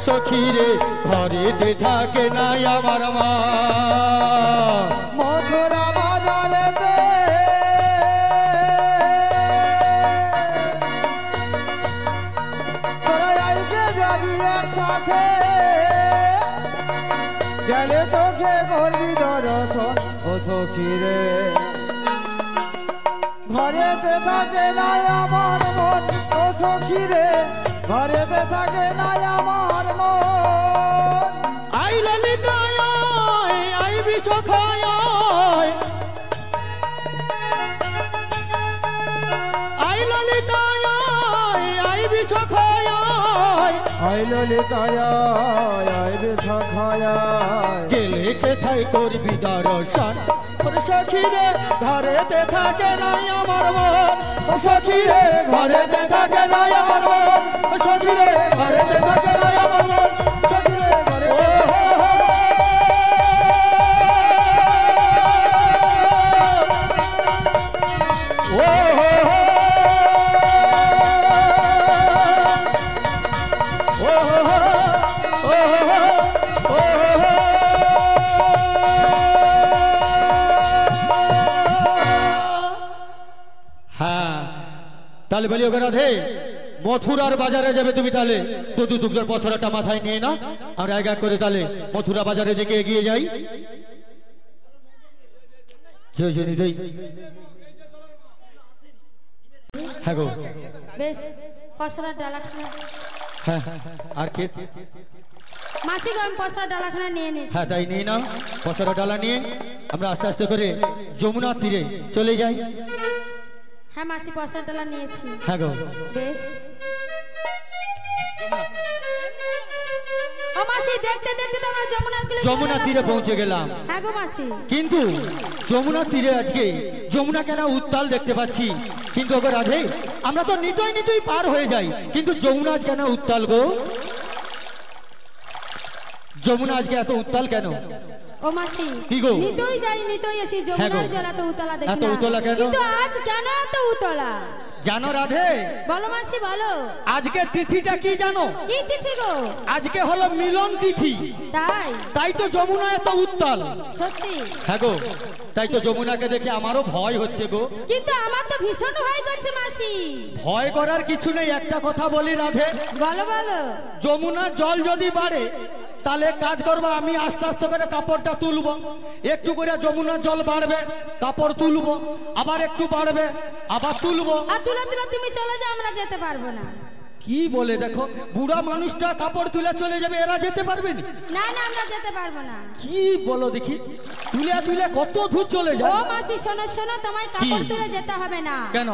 সখী রে ঘরেতে থাকে নাই আমার মন। মথুরা বাজারেতে তোরা আইকে যাবি একসাথে, গেলে চোখে করবি দর্শন। ও সখী রে ঘরেতে থাকে না আমার মন। ও সখী রে ঘরেতে থাকে না আমার মন। আই ললিতায় আই বিশ্বখায়, আই ললিতায় আই বিশ্বখায়, আই ললিতায় আইবে সখায়, গেলে সেথায় করবি দর্শন। ওরে সখী রে ঘরেতে থাকে নাই আমার মন, ও সখী রে ঘরেতে থাকে নাই আমার মন, ও সখী রে ঘরেতে থাকে নাই আমার মন, সখী রে ঘরে। ও হো হো, ও হো হো, ও হো হো, ও হো হো। হ্যাঁ তাহলে বলি ওকে রাধে, মথুরার বাজারে যাবে তুমি, তাহলে দুটো দুগ্ধর পসরাটা মাথায় নিয়ে না, আমরা এক এক করে তাহলে মথুরা বাজারের দিকে এগিয়ে যাই। হ্যাঁ গো বেশ পসরা ডালাখানা হ্যাঁ আর কে মাসি গো আমি পসরা ডালাখানা নিয়ে নিচ্ছি। হ্যাঁ তাই নিয়ে নাও পসরা ডালা নিয়ে আমরা আস্তে আস্তে করে যমুনার তীরে চলে যাই। হ্যাঁ মাসি পসরা ডালা নিয়েছি। হ্যাঁ গো বেশ ও মাসি দেখতে দেখতে তো আমরা যমুনা তীরে পৌঁছে গেলাম। হ্যাঁ গো মাসি কিন্তু যমুনা তীরে আজকে যমুনা কেন উত্তাল দেখতে পাচ্ছি, কিন্তু ওগো রাধে আমরা তো নিতই পার হয়ে যাই, কিন্তু যমুনা আজ কেন উত্তাল গো? যমুনা আজকে এত উত্তাল কেন? ও মাসি কি গো? নিতই যাই নিতই আসি, যমুনার জল এত উতলা দেখি না। এত উতলা কেন? কিন্তু আজ কেন এত উতলা জানো রাধে? বলো মাসি বলো। আজকে তিথিটা কি জানো? কি তিথি গো? আজকে হলো মিলন তিথি। তাই তো যমুনা এত উত্তাল। সত্যি? হ্যাঁ গো, তাই তো যমুনাকে দেখে আমারও ভয় হচ্ছে গো। কিন্তু আমার তো ভীষণ ভয় করছে মাসি। ভয় করার কিছু নেই, একটা কথা বলি রাধে। বলো বলো। যমুনার জল যদি বাড়ে তাহলে কাজ করবো, আমি আস্তে আস্তে করে কাপড়টা তুলবো, একটু করে যমুনার জল বাড়বে কাপড় তুলবো, আবার একটু বাড়বে আবার তুলবো। আর তুলো তুলো তুমি চলে যাও, আমরা যেতে পারবো না। কি বলে দেখো, বুড়া মানুষটা কাপড় তুলে চলে যাবে, এরা যেতে পারবে না? না আমরা যেতে পারবো না। কি বলো দেখি, তুলে তুলে কত দূর চলে যায়। ও মাসি শোনো শোনো, তোমায় কাপড় তুলে যেতে হবে না। কেন?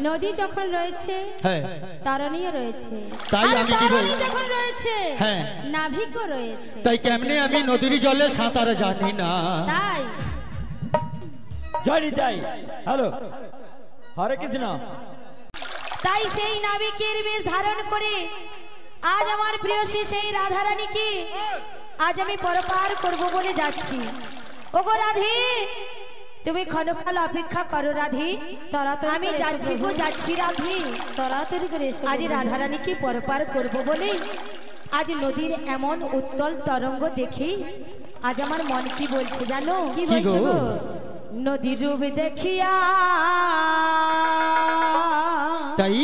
নদী যখন রয়েছে, হ্যাঁ তারণীও রয়েছে, তাই আমি কি বলি, যখন রয়েছে হ্যাঁ নাভিকও রয়েছে। তাই কেমনে আমি নদীর জলে সাঁতার জানি না? তাই জানি তাই। হ্যালো হরে কৃষ্ণ। তাই সেই নাবিকের বেশ ধারণ করে আজ আমার প্রিয়সী সেই রাধারানীকে আজ আমি পরপার করব বলে যাচ্ছি। ওগো রাধে, তুমি ক্ষণকাল অপেক্ষা করো রাধে, আমি যাচ্ছি গো যাচ্ছি রাধে, তাড়াতাড়ি করে এসো। আজ রাধারানীকে পরপার করব বলে আজ নদীর এমন উত্তল তরঙ্গ দেখি আজ আমার মন কি বলছে জানো? কি বলছে গো? নদীর রূপ দেখিয়া তাই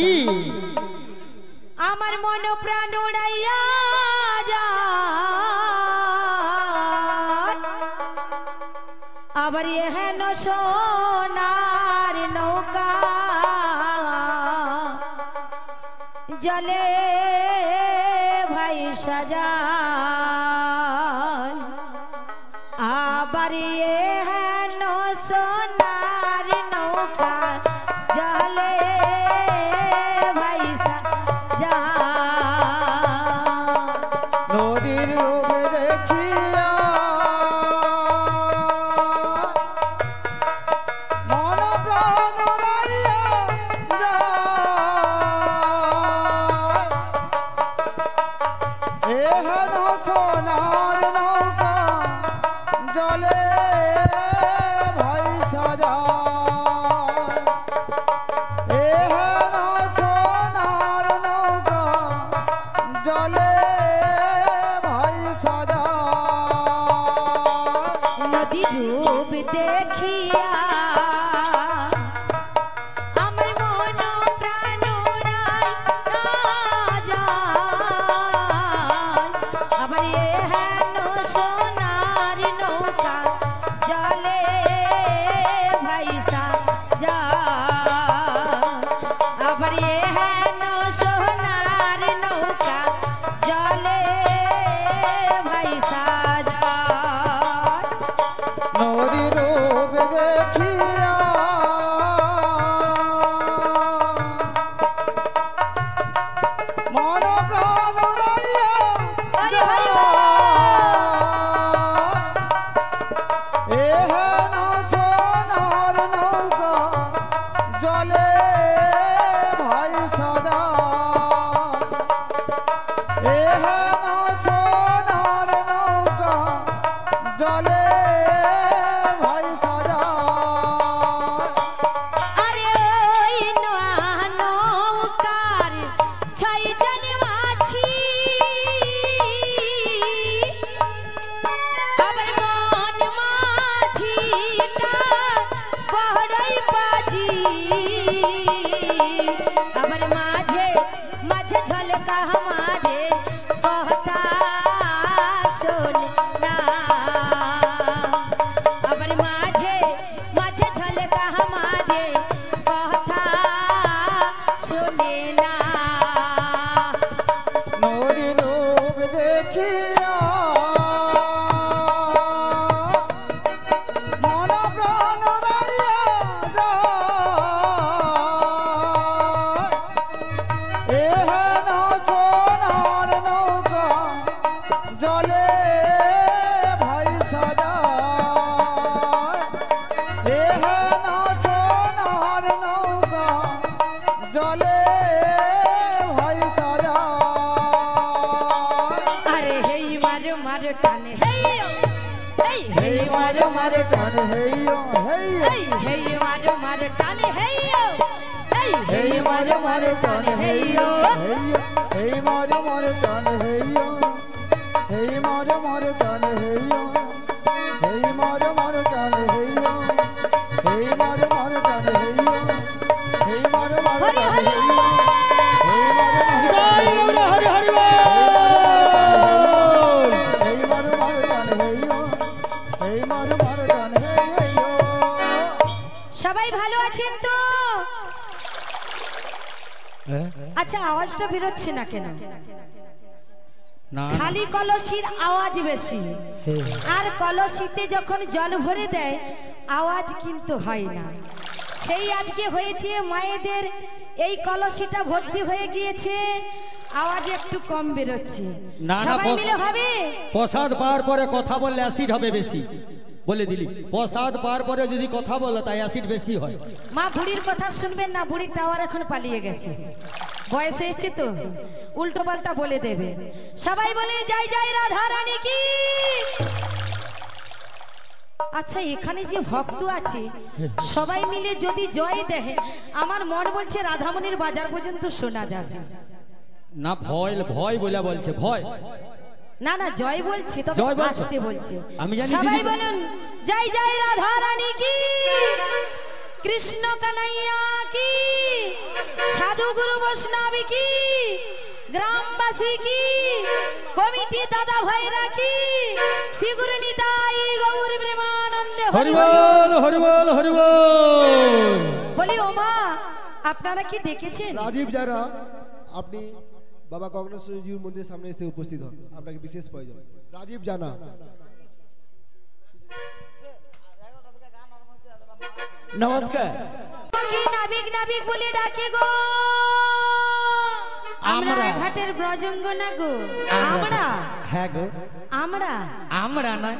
আমার মন প্রাণ উড়াইয়া যায়, আবার এহেন সোনার নৌকা জলে ভাই সাজায়, আবার এহেন সোনার নৌকা জলে ভাই সাজায়। নদীর রূপ দেখিয়া মন প্রাণ উড়াইয়া যায়, এহেন সোনার নৌকা জলে ভাই সাজায়, এহেন সোনার নৌকা জলে ভাই সাজায়। নদী রূপ দেখিয়া আমার মন প্রাণ উড়াইয়া যায়, আবার এহেন সোনার নৌকা জলে ভাই সাজায়, আবার এহেন সোনার নৌকা জলে ভাই সাজায়। নদীর রূপ দেখিয়া মন প্রাণ উড়াইয়া যায়, এহেন সোনার নৌকা জলে ভাই সাজায়, এহেন সোনার নৌকা জলে ভাই সাজায়। আরে ওই নৌকার ছয় জন মাছি, আবার মন মাছিটা বড়ই বাজি, আবার মাঝে মাঝে ঝলকা আমারে কথা শোন না, আবার মাঝে মাঝে ঝলকা আমারে কথা না নদী রূপ দেখিয়া মন প্রাণ উড়াইয়া যায়। এহেন সোনার নৌকা জলে ভাই সাজায়। এহেন সোনার নৌকা জলে ভাই সাজায়। আরে হেই মার মার টানে হেই হেই মার মার টান হেইও হেইও হেই মার মার টানে হেই হেই মার মার টান হেইও হেইও হেই মার মার টান হেইও হেই মার মার টান হেইও হেই মার মার টান হেইও হেই মার মার টান হেইও হেই মার মার হরি টান হরি হেইও হেই মার মার জয় গৌর হরি হরি বল। হেই মার মার টান হেইও হেই মার মার টান হেইও। সবাই ভালো আছেন তো? আচ্ছা আওয়াজটা বেরোচ্ছে না কেন? না খালি কলসির আওয়াজ বেশি, আর কলসিতে যখন জল ভরে দেয় আওয়াজ কিন্তু হয় না। সেই আজকে হয়েছে মায়েদের এই কলসিটা ভর্তি হয়ে গিয়েছে, আওয়াজ একটু কম বেরোচ্ছে। না, সবাই মিলে হবে। প্রসাদ পাওয়ার পরে কথা বললে অ্যাসিড হবে বেশি, বলে দিলি। প্রসাদ পাওয়ার পরে যদি কথা বলে তাই অ্যাসিড বেশি হয়। মা বুড়ির কথা শুনবেন না, বুড়ির টাওয়ার এখন পালিয়ে গেছে, বয়স হয়েছে তো উল্টো পাল্টা বলে দেবে। সবাই বলে জয় জয় রাধা রানী কি। আচ্ছা এখানে যে ভক্ত আছে সবাই মিলে যদি জয় দেয়, আমার মন বলছে রাধামণির বাজার পর্যন্ত শোনা যাবে। না ভয় ভয় বলে বলছে, ভয় না না জয় বলছে, তবে জয় বলছে। আসতে বলছে। আমি জানি সবাই দিদি তো- বলুন জয় জয় রাধা রানী কি, কৃষ্ণ কানাইয়া কি, সাধু গুরু বৈষ্ণব কি, গ্রামবাসী কি, কমিটি দাদা ভাইরা কি, শ্রীগুরু নিতাই গৌর প্রেমানন্দে হরি বল হরি বল হরি বল। বলি ও মা আপনারা কি ডেকেছেন? রাজীব যারা আপনি বাবা গগনেশ্বরজির মন্দিরের সামনে এসে উপস্থিত হন, আপনাকে বিশেষ প্রয়োজন। রাজীব জানা নমস্কার। কি নাবিক নাবিক বলে ডাকে গো, আমরা আমরা। ঘাটের ব্রজঙ্গনা গো। আমরা। আমরা হ্যাঁ গো, আমরা আমরা নয়,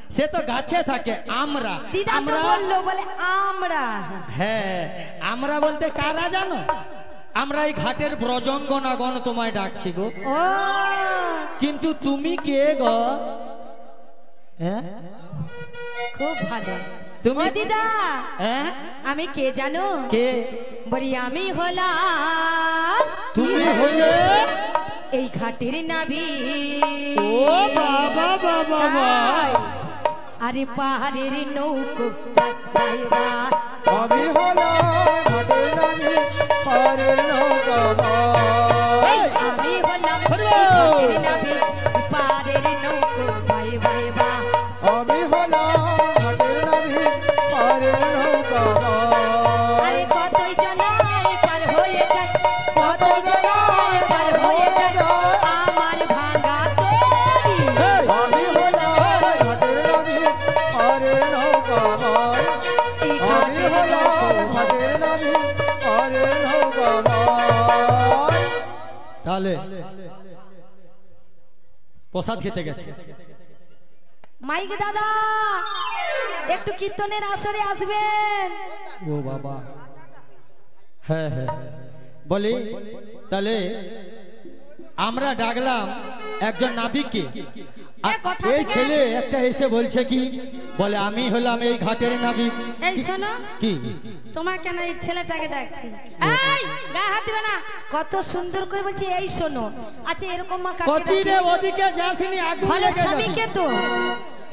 সে তো গাছে থাকে। আমরা দিদা তো আমরা বললো বলে আমরা। হ্যাঁ, আমরা বলতে কারা জানো? আমরা এই ঘাটের ব্রজঙ্গনাগণ তোমায় ডাকছি গো। ও কিন্তু তুমি কে গো? হ্যাঁ খুব ভালো। তুমি ও দিদা হ্যাঁ আমি কে জানো? কে? বলি আমি হলাম তুমি হলে এই ঘাটের নাবি। ও বাবা বাবা বাবা। আরে পাহাড়ের নৌকো পাইবা। আমি হলাম ঘাটের নাবি পারের নৌকা ভাই। আমি হলাম হরি এই বল। ঘাটের নাবি পাহাড়ের নৌকো পাইবা। আমি হলাম ঘাটের নাবি পারের নৌকা ভাই। আরে কতই জনায় পার হয়ে যায়, কতই জনায় পার হয়ে যায় আমার ভাঙা তরি। আমি হলাম ঘাটের নাবি পারের নৌকা ভাই। এই আমি ঘাটের হলাম নৌকো ঘাটের নাবি পারের নৌকা ভাই। তাহলে প্রসাদ খেতে গেছে। মাইক দাদা একটু কীর্তনের আসরে আসবেন। ও বাবা, হ্যাঁ হ্যাঁ বলি। তাহলে আমরা ডাকলাম একজন নাবিককে, আর কথা এই থেকে- ছেলে একটা এসে বলছে কি, বলে আমি হলাম এই ঘাটের নাবিক। এই শোনো, কি তোমার কেন এই ছেলেটাকে ডাকছি? এই গায়ে হাত দিবে না। কত সুন্দর করে বলছে এই শোনো। আচ্ছা এরকম মা কাকে কচি ডাকে? রে, ওদিকে যাসনি, আগুন ভালো লেগে যাবে। স্বামীকে তো,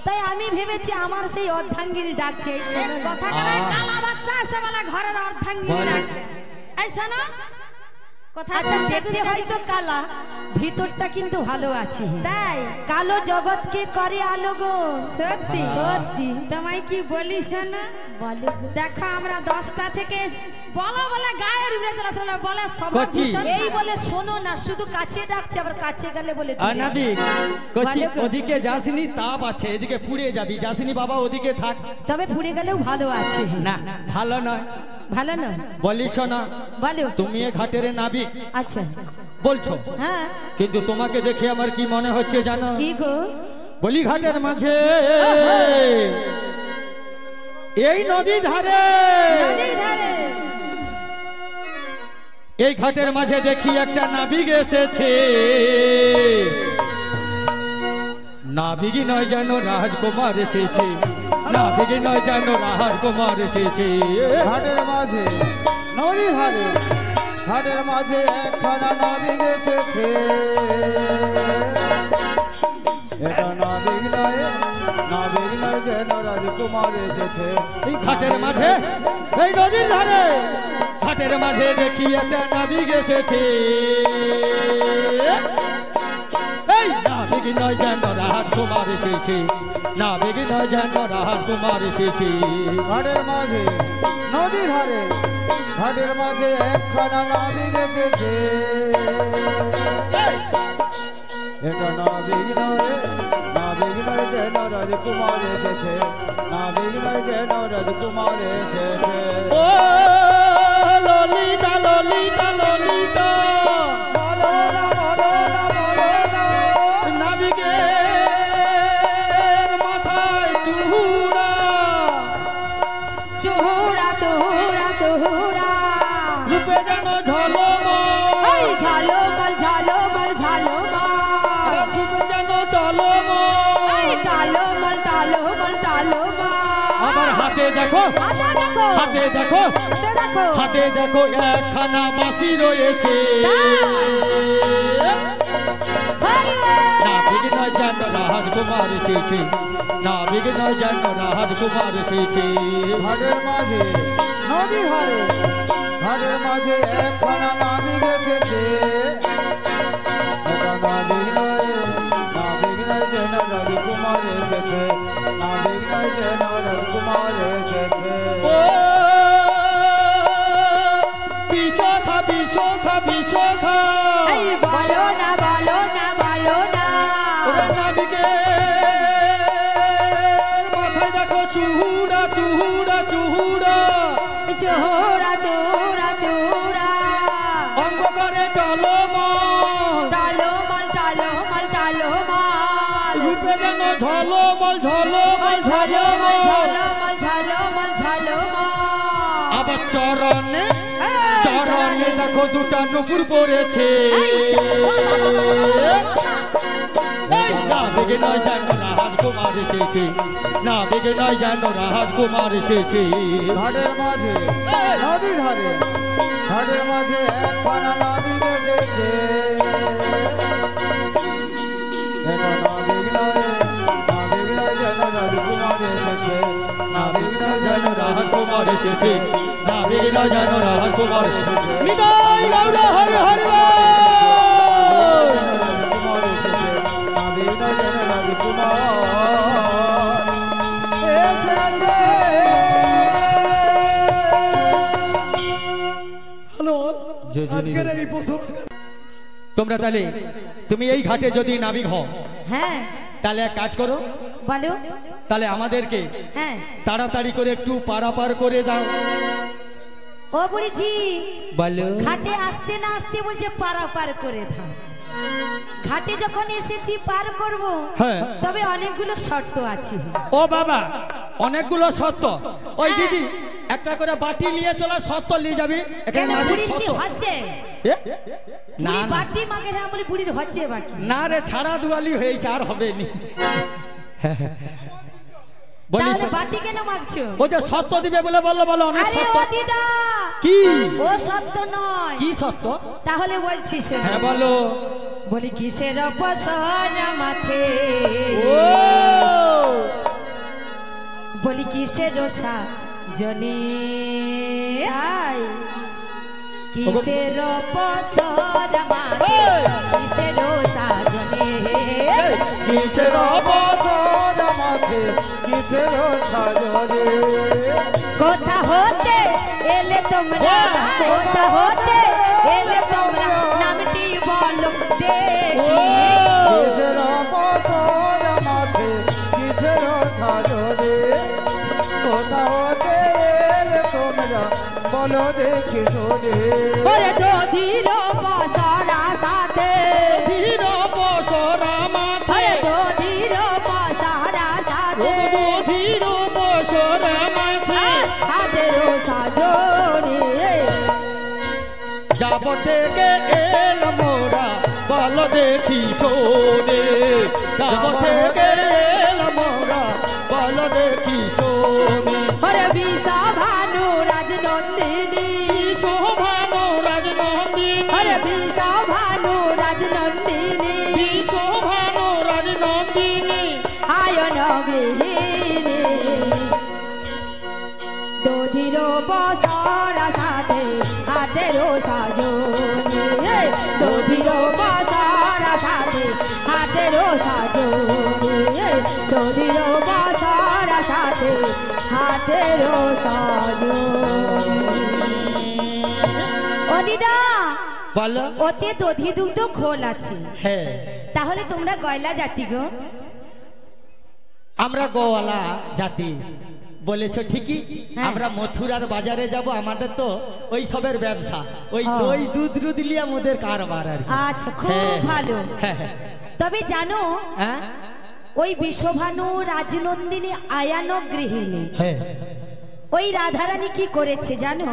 তাই আমি ভেবেছি আমার সেই অর্ধাঙ্গিনী ডাকছে। এই শোনো কথা কেন, কালা বাচ্চা এসে বলে ঘরের অর্ধাঙ্গিনী বলে। ডাকছে। এই শোনো কথা, আচ্ছা দেখতে হয়তো কালা, ভিতরটা কিন্তু ভালো আছে। তাই কালো জগৎকে করে আলো গো। সত্যি সত্যি তোমায় কি বলি শোনা, বলো গো। দেখো আমরা 10টা থেকে বলে গায়ের উপরে চলাচল বলে স্বভাব করছি। ভীষণ এই বলে শোনো না, শুধু কাছে ডাকছে, আবার কাছে গেলে বলে আর দূরে নাবি যাও। করছি, ভালো গো। ওদিকে যাসনি, তাপ আছে, এদিকে পুড়ে যাবি, যাসনি বাবা, ওদিকে থাক। তবে ফুড়ে গেলেও ভালো আছে। না ভালো নয়, ভালো নয়, বলিস না, বলো। তুমি এ ঘাটের নাবিক আচ্ছা বলছো, হ্যাঁ কিন্তু তোমাকে দেখে আমার কি মনে হচ্ছে জানো? কি গো? বলি ঘাটের মাঝে এই নদী ধারে, নদীর ধারে এই ঘাটের মাঝে দেখি একটা নাবিক এসেছে। নাবিক নয় যেন রাজকুমার এসেছে, নাবিক নয় যেন রাজকুমার এসেছে। ঘাটের মাঝে নদী ধারে, ঘাটের মাঝে একখানা নাবিক এসেছে। এটা নাবিক নয়, নাবিক নয় যেন রাজকুমার এসেছে। এই ঘাটের মাঝে, এই নদীর ধারে, ঘাটের মাঝে দেখি একটা নাবিক এসেছে। এই নাবিক নয় যেন রাজকুমার এসেছে, নাবিক নয় যেন রাজকুমার এসেছে। ঘাটের মাঝে নদী ধারে, ঘাটের মাঝে একখানা নাবিক এসেছে। এটা নাবিক নয়, নাবিক নয় যেন রাজকুমার এসেছে, নাবিক নয় যেন রাজকুমার এসেছে। ও ললিতা ললিতা ললিতা, বলো না, বলো না, বলো না। নাবিকের মাথায় চূড়া, চুহুরা চুহুরা চুহুরা, রূপে যেন ঝলমল, এই ঝালমল ঝালমল ঝালমল, রূপে যেন টলমল। এই টালমল টালমল টালমল। আবার হাতে দেখো, আচ্ছা দেখো, হাতে দেখো, হাতে দেখো, হাতে দেখো একখানা বাঁশি রয়েছে। নাবিক নয় যেন রাজকুমার এসেছে, নাবিক নয় যেন রাজকুমার এসেছে। ঘাটের মাঝে নদী ধারে, ঘাটের মাঝে একখানা নাবিক এসেছে। এটা নাবিক নয়, নাবিক নয় যেন রাজকুমার এসেছে, নাবিক নয় যেন রাজকুমার এসেছে। ও বিশোখা বিশোখা বিশোখা, এই বলো না বলো না বলো না, ওরে নাবিকের মাথায় দেখো চূড়া চূড়া চূড়া, চুহুরা চুহুরা চুহুরা, অঙ্গ করে টলমল, টালমল টালমল টালমল, রূপে যেন ঝলমল ঝলমল ঝালমল ঝলমল। ঝালমল ঝালমল ঝালমল। আবার চরণে, চরণে দেখো দুটা নুপুর পড়েছে। এই নাবিক নয় যেন রাজকুমার এসেছে, নাবিক নয় যেন রাজকুমার এসেছে। ঘাটের মাঝে নদী ধারে, ঘাটের মাঝে একখানা নাবিক এসেছে। এটা নাবিক নয়, নাবিক নয় যেন রাজকুমার এসেছে, নাবিক নয় যেন রাজকুমার এসেছে, নাবিক নয় যেন রাজকুমার এসেছে। নিতাই গৌর হরি হরি বল। রাজকুমার এসেছে, নাবিক নয় যেন রাজকুমার এসেছে। হ্যালো, আজকের এই বছর তোমরা তাহলে, তুমি এই ঘাটে যদি নাবিক হও, হ্যাঁ তাহলে এক কাজ করো, বলো, তাহলে আমাদেরকে হ্যাঁ। তাড়াতাড়ি করে একটু পারাপার করে দাও। ও বুড়িজি, বলো। ঘাটে আসতে না আসতে বলছে পারাপার করে দাও। ঘাটে যখন এসেছি পার করব, হ্যাঁ। তবে অনেকগুলো শর্ত আছে। ও বাবা, অনেকগুলো শর্ত। ওই হ্যাঁ। দিদি একটা করে বাটি নিয়ে চলা, শর্ত নিয়ে যাবি। এখানে কেন নাবিক বুড়ির কি শর্ত। হচ্ছে? এ? না বুড়ি না। বাটি মাগে হ্যাঁ বলে বুড়ির হচ্ছে বাকি। না রে, ছাড়া দুয়ালি হয়েছে, আর হবে নি। বলিস তাহলে বাটি কেন মাগছো? ও যে শর্ত দিবে বলে বললো, বলো অনেক আরে শর্ত। ও দিদা, কি ও শর্ত নয়। কি শর্ত? তাহলে বলছি শোনো। হ্যাঁ বলো। বলি কিসের অপসর মাথে, ও বলি কিসের রোষা জনি, কিসের অপসর মাথে, কিসের কিসের বছর মাঝে কিসের সাজরে কোথা হতে এলে তোমরা কোথা হতে এলে তোমরা নামটি বলো দেখি কিসের বছর মাঝে কিসের সাজরে কোথা হতে এলে তোমরা বলো দেখি শোনে ওরে দধির বসরা সাথে ধীর বসরা মাথে ওরে দধির বসরা সাথে ধীর বসরা মাথে হাতের সাজরে যাব থেকে এল মোরা বল দেখি শোনে যাব থেকে এল মোরা বল দেখি শোনে ওরে বিশা ভানু রাজনন্দিনী শোভানো রাজনন্দিনী ওরে বিশা ভানু রাজনন্দিনী শোভানো রাজনন্দিনী আয়ন গৃহিণী দধির বসরা সাথে হাটের সাজনী দধির বসরা সাথে হাটের সাজনী দধির বসরা সাথে হাটের সাজনী ও দিদা বলো ওতে দধি দুগ্ধ খোল আছে হ্যাঁ তাহলে তোমরা গয়লা জাতি গো আমরা গোয়ালা জাতি বলেছো ঠিকই হ্যাঁ। আমরা মথুরার বাজারে যাব আমাদের তো ওই সবের ব্যবসা ওই ও। দই দুধ লিয়ে আমাদের কারবার আর কি আচ্ছা খুব হ্যাঁ। ভালো হ্যাঁ, হ্যাঁ। তবে জানো হ্যাঁ ওই বিশ্বভানু রাজনন্দিনী আয়ান গৃহিণী হ্যাঁ ওই রাধারানী কি করেছে জানো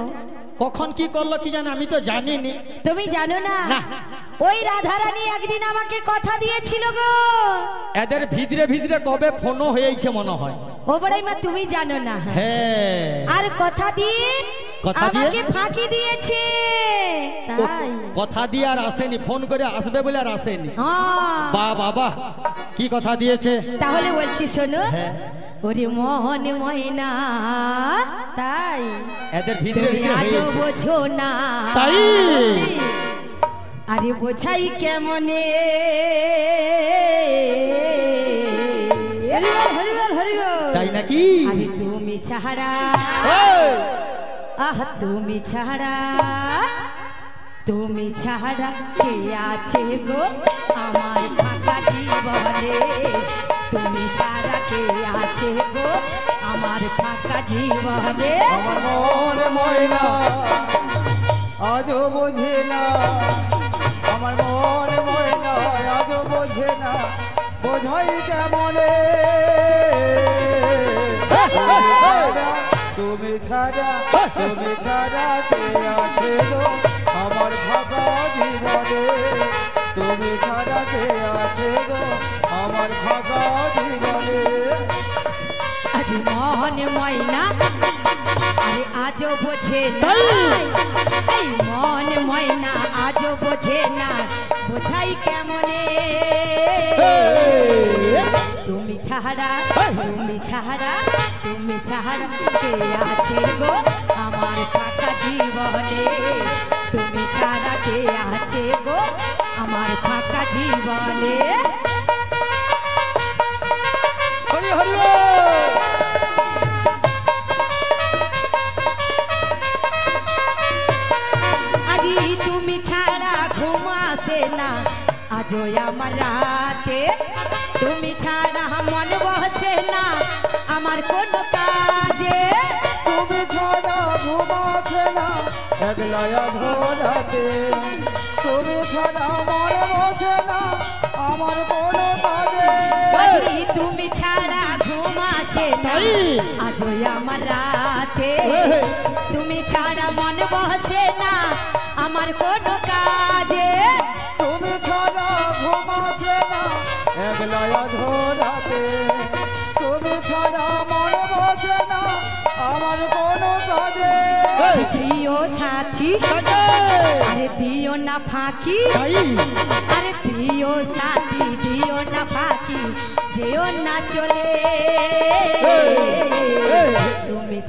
কখন কি করলো কি জানো আমি তো জানিনি তুমি জানো না না। ওই রাধারানী একদিন আমাকে কথা দিয়েছিল গো এদের ভিতরে ভিতরে কবে ফোনও হয়েছে মনে হয় ও বড়াই মা তুমি জানো না হ্যাঁ আর কথা দিয়ে কথা দিয়ে? আমাকে ফাঁকি দিয়েছে ও, তাই কথা দিয়ে আর আসেনি ফোন করে আসবে বলে আর আসেনি হ্যাঁ বা বাবা কি কথা দিয়েছে তাহলে বলছি শোনো হ্যাঁ। ওরে মোহন ময়না তাই এদের ভিতরে তুমি ভিতরে আজও হয়েছে বোঝো না তাই? আরে বোঝাই কেমনে তাই নাকি আরে তুমি ছাড়া ওই! আহ তুমি ছাড়া কে আছে গো আমার ফাঁকা জীবনে তুমি ছাড়া কে আছে গো আমার ফাঁকা জীবনে আমার মন ময়না আজও বোঝে না আমার মন ময়না আজও বোঝে না বোঝাই কেমনে তুমি ছাড়া কে আছে গো আমার ফাঁকা জীবনে তুমি ছাড়া কে আছে গো আমার ফাঁকা জীবনে আজ মন ময়না আরে আজও বোঝে না এই মন ময়না আজও বোঝে না বোঝাই কেমনে তুমি ছাড়া কে আছে গো আমার ফাঁকা জীবনে তুমি ছাড়া কে আছে গো আমার ফাঁকা জীবনে হরি হরি আজি তুমি ছাড়া ঘুম আসে না আজও আমার রাতে তুমি ছাড়া মন বসে না আমার কোন কাজে তুমি ছাড়া ঘুমাছে না একলায়া ধরাতে তুমি ছাড়া মন বসে না আমার কোনো কাজে আজি তুমি ছাড়া ঘুম আসে না তাই? আজও আমার রাতে তুমি ছাড়া মন বসে না আমার কোন কাজে তুমি ছাড়া ঘুমাছে না একলায়া ধরাতে তুমি ছাড়া মন বসে না আমার কোনো কাজে আজি প্রিয় সাথী আরে দিও না ফাঁকি তাই আরে প্রিয় সাথী দিও না ফাঁকি যেও না চলে তুমি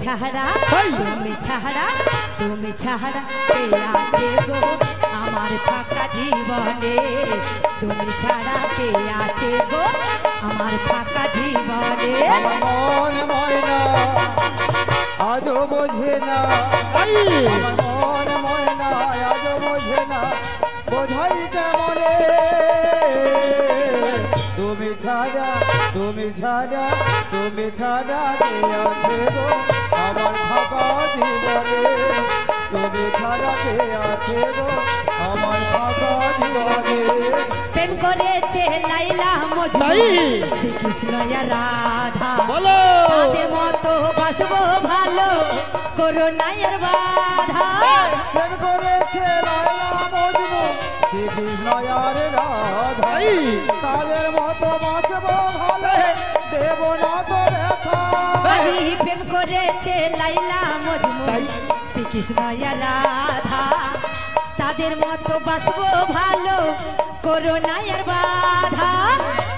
ছাড়া কে আছে গো আমার আমার ফাঁকা জীবনে তুমি ছাড়া কে আছে গো আমার ফাঁকা জীবনে আমার মন ময়না আজও বোঝে না আমার মন ময়না আজও বোঝে না বোঝাই কেমনে তুমি ছাড়া তুমি ছাড়া তুমি ছাড়া কে আছে গো আমার ফাঁকা জীবনে তুমি ছাড়া কে আছে গো আমার ফাঁকা জীবনে প্রেম করেছে লাইলা মজনু শ্রীকৃষ্ণ আর রাধা বলো তাদের মতো বাসবো ভালো করোনা আর বাধা প্রেম করেছে লায়লা মজনু শ্রীকৃষ্ণ আর রাধা তাদের মতো বাঁচবো ভালো দেব না তো ব্যথা বাজি প্রেম করেছে লাইলা মজনু শ্রীকৃষ্ণ আর রাধা তাদের মতো বাসবো ভালো করোনা আর বাধা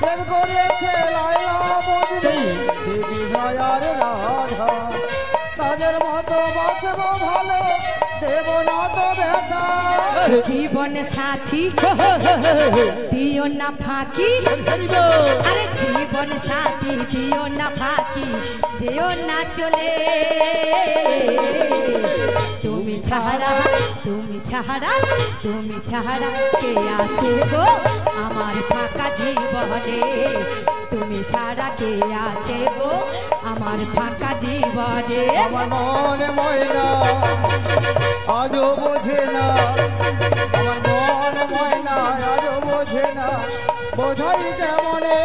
প্রেম করেছে লায়লা মজনু শ্রীকৃষ্ণ আর রাধা তাদের মতো বাঁচবো ভালো দেব না তো ব্যথা জীবন সাথী দিও না ফাঁকি আরে জীবন সাথী দিও না ফাঁকি যেও না চলে তুমি ছাড়া তুমি ছাড়া তুমি ছাড়া কে আছে গো আমার ফাঁকা জীবনে তুমি ছাড়া কে আছে গো আমার ফাঁকা জীবনে আমার মন ময়না আজও বোঝে না আমার মন ময়না আজও বোঝে না বোঝাই কেমনে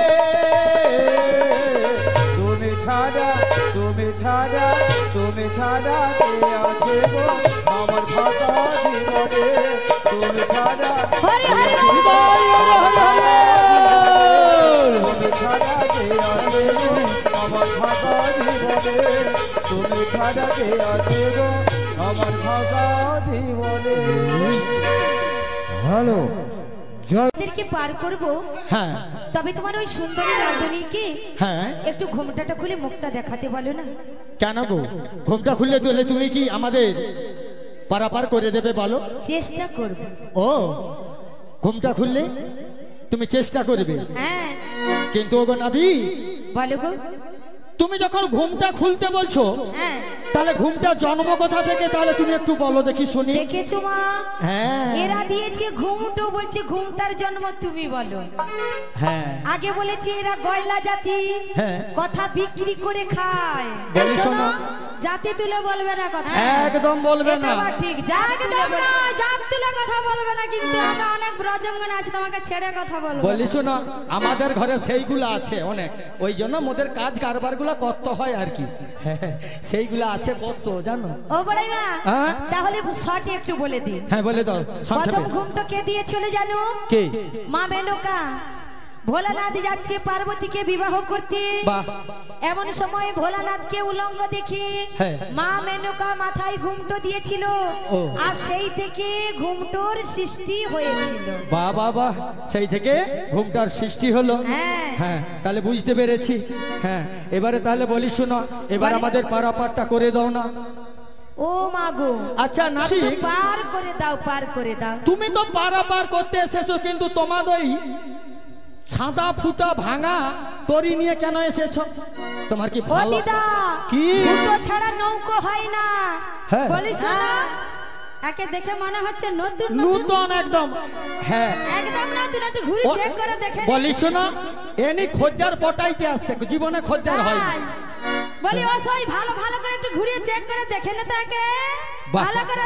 তুমি ছাড়া তুমি ছাড়া তুমি ছাড়া কে আছে গো আমার ফাঁকা জীবনে তুমি ছাড়া হরি হরি তুমি ছাড়া কে আছে গো আমার ফাঁকা জীবনে তুমি ছাড়া কে আছে গো আমার ফাঁকা জীবনে হ্যালো এদেরকে পার করব হ্যাঁ তবে তোমার ওই সুন্দরী রাধুনীকে হ্যাঁ একটু ঘোমটাটা খুলে মুখটা দেখাতে বলো না কেন গো ঘুমটা খুললে তুলে তুমি কি আমাদের পারাপার করে দেবে বলো চেষ্টা করব ও ঘুমটা খুললে তুমি চেষ্টা করবে হ্যাঁ কিন্তু ওগো নাবি বলো গো তুমি যখন ঘুমটা খুলতে বলছো হ্যাঁ তাহলে ঘুমটা জন্ম কোথা থেকে তাহলে তুমি একটু বলো দেখি শুনি দেখেছো মা হ্যাঁ এরা দিয়েছে ঘুমটো বলছে ঘুমটার জন্ম তুমি বলো হ্যাঁ আগে বলেছে এরা গয়লা জাতি হ্যাঁ। কথা বিক্রি করে খায় বলিস না জাতি তুলে বলবে না কথা একদম বলবে এটা না আবার ঠিক জাত তুলে জাত তুলে কথা বলবে না কিন্তু আমরা অনেক ব্রজঙ্গন আছে তোমাকে ছেড়ে কথা বলবো বলিস না আমাদের ঘরে সেইগুলো আছে অনেক ওই জন্য মোদের কাজ কারবারগুলো কত হয় আর কি সেইগুলো আছে কত জানো ও বড়াইমা হ্যাঁ? তাহলে শর্টে একটু বলে দিন হ্যাঁ বলে দাও প্রথম সংক্ষেপে ঘুমটা কে দিয়েছিল জানো কে মা মেনকা ভোলানাথ যাচ্ছে পার্বতীকে বিবাহ করতে বাহ এমন সময় ভোলানাথকে উলঙ্গ দেখে হ্যাঁ। মা মেনকা মাথায় ঘুমটো দিয়েছিল ও। আর সেই থেকে ঘুমটোর সৃষ্টি হয়েছিল বাহ বাহ বাহ সেই থেকে ঘুমটার সৃষ্টি হলো হ্যাঁ। হ্যাঁ তাহলে বুঝতে পেরেছি হ্যাঁ এবারে তাহলে বলি শোনো এবার বলে। আমাদের পারাপারটা করে দাও না ও মা গো আচ্ছা নারী শুধু পার করে দাও পার করে দাও তুমি তো পারাপার করতে এসেছো কিন্তু তোমার ওই ছাদা ফুটা ভাঙা তরি নিয়ে কেন এসেছো তোমার কি ও ভালো দিদা কি? ফুটো ছাড়া নৌকো হয় না হ্যাঁ বলিস না একে দেখে মনে হচ্ছে নতুন নূতন একদম হ্যাঁ একদম নতুন একটু ঘুরে ও- চেক করে দেখে বলিস না এনি খদ্দের পটাইতে আসছে জীবনে খদ্দের হয় না। তাই। বলি ও সই ভালো ভালো করে একটু ঘুরিয়ে চেক করে দেখে নে তাকে বাহ। ভালো করে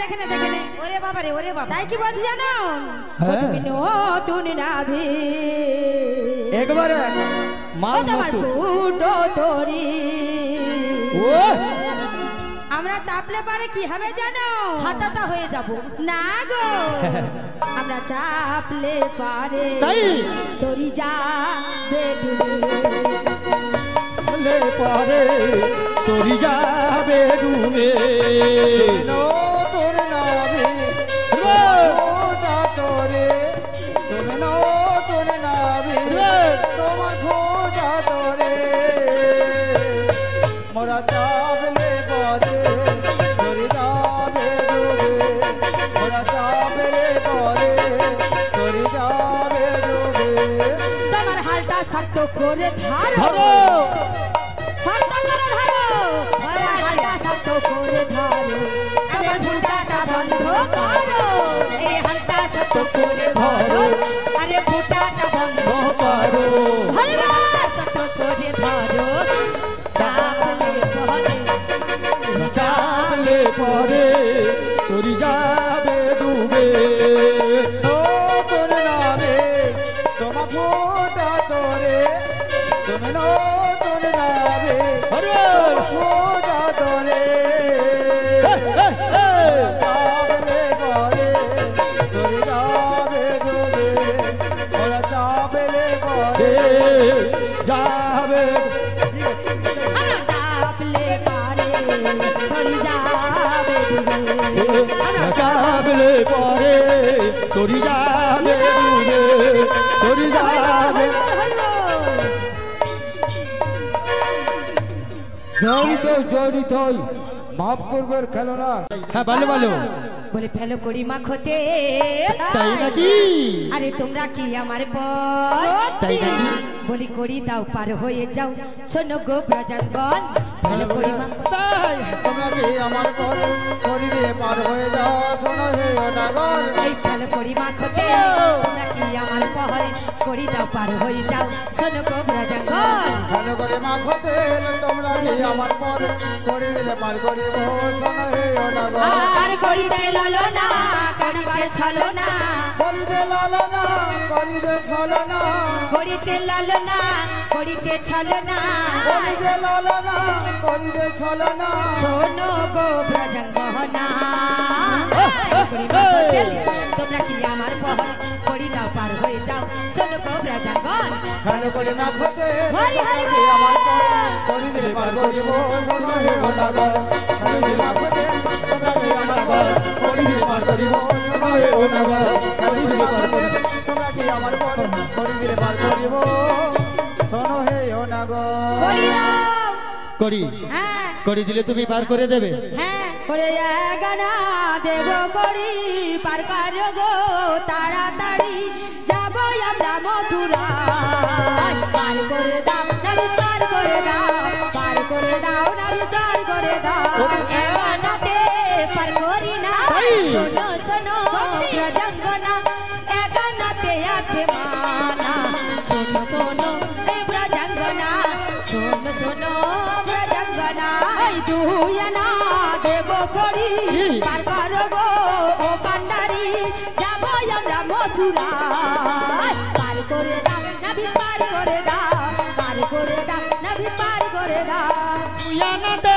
দেখে নে ওরে বাবা রে ওরে বাবা তাই কি বলছি জানো হ্যাঁ। ও তুমি নতুন নাভি একবারে ও মাল তোমার মতো ফুটো তরি ও আমরা চাপলে পারে কি হবে জানো হাঁটাটা হয়ে যাব না গো আমরা চাপলে পারে তাই? তরি যা বেডুবে লে পারে তোরি যাবে ডুবে নতুন নাভি ওটা তোরে তুমি নতুন নাভি তোমার ফোটা তোরে মোরা চাপলে পরে তোরে যাবে ডুবে মোরা চাপলে পরে শক্ত করে ধরো ধরো শক্ত করে ধরো হাতটা শক্ত করে ধরো আমার ফুটাটা বন্ধ করো এই হাতটা শক্ত করে ধরো আরে ফুটাটা বন্ধ করো হলবা শক্ত করে ধরো চাপলে পরে চাপলে পরে তোরি যাবে ডুবে নতুন নামে তোমার ফোটা তোরে তুমি নতুন নামে ফোটা তোরে চাপলে পরে তোরে যাবে ডুবে ওরা চাপলে পরে যাবে চাপলে পরে তোরি যাবে ডুবে চাপলে পরে তোরি যাবে ডুবে তোরি যাবে জড়িত মাফ করবার খেলো না। হ্যাঁ ভালো ভালো বলে ফেলো করি মাখতে তাই নাকি আরে তোমরা কি আমার পর তাই নাকি বলি করি দাও পার হয়ে যাও শোনো গো প্রজাঙ্গন ফেলো করি মাখতে তাই তোমরা কি আমার পর করি দিয়ে পার হয়ে যাও শোনো হে অনাগর এই ফেলো করি মাখতে তোমরা কি আমার পর করি দাও পার হয়ে যাও শোনো গো প্রজাঙ্গন ভালো করে মাখতে তোমরা কি আমার পর করে দিলে পার করিব শোনো হে অনাগর আর করি দে লালো না করিতে ছলো না করিতে লালো না করিতে ছলো না করিতে লালো না করিতে ছলো না করিতে লালো না করিতে ছলো না শোনো গো ব্রজঙ্গনা তোমরা কি আমার পহর করি দাও পার হয়ে যাও শোনো গো ব্রজঙ্গন ভালো করে মাখতে হরি হরি তোমরা কি আমার পর করে দিলে পার করিব শোনো হে অনাগর ভালো করে মাখতে তোমরা কি আমার পর করে দিলে পার করিব শোনো হে অনাগর ভালো করে মাখতে তোমরা কি আমার পর করে দিলে পার করিব শোনো হে অনাগর করি দাও করি হ্যাঁ করি দিলে তুমি পার করে দেবে হ্যাঁ করে গানা দেব করি পার করো গো তাড়াতাড়ি যাব আমরা মথুরা পার করে দাও নাবি পার করে দাও পার করে দাও নাবি পার করে দাও গানাতে পার করি না শোনো শোনো প্রজঙ্গনা গানাতে আছে মানা শোনো শোনো এই প্রজঙ্গনা শোনো শোনো প্রজঙ্গনা এই দুয়ানা দেব করি পার করো গো ও কান্ডারি যাব আমরা মথুরা পার করে দাও নাবি পার করে দাও পার করে দাও নাবি পার করে দাও তুইয়ানাতে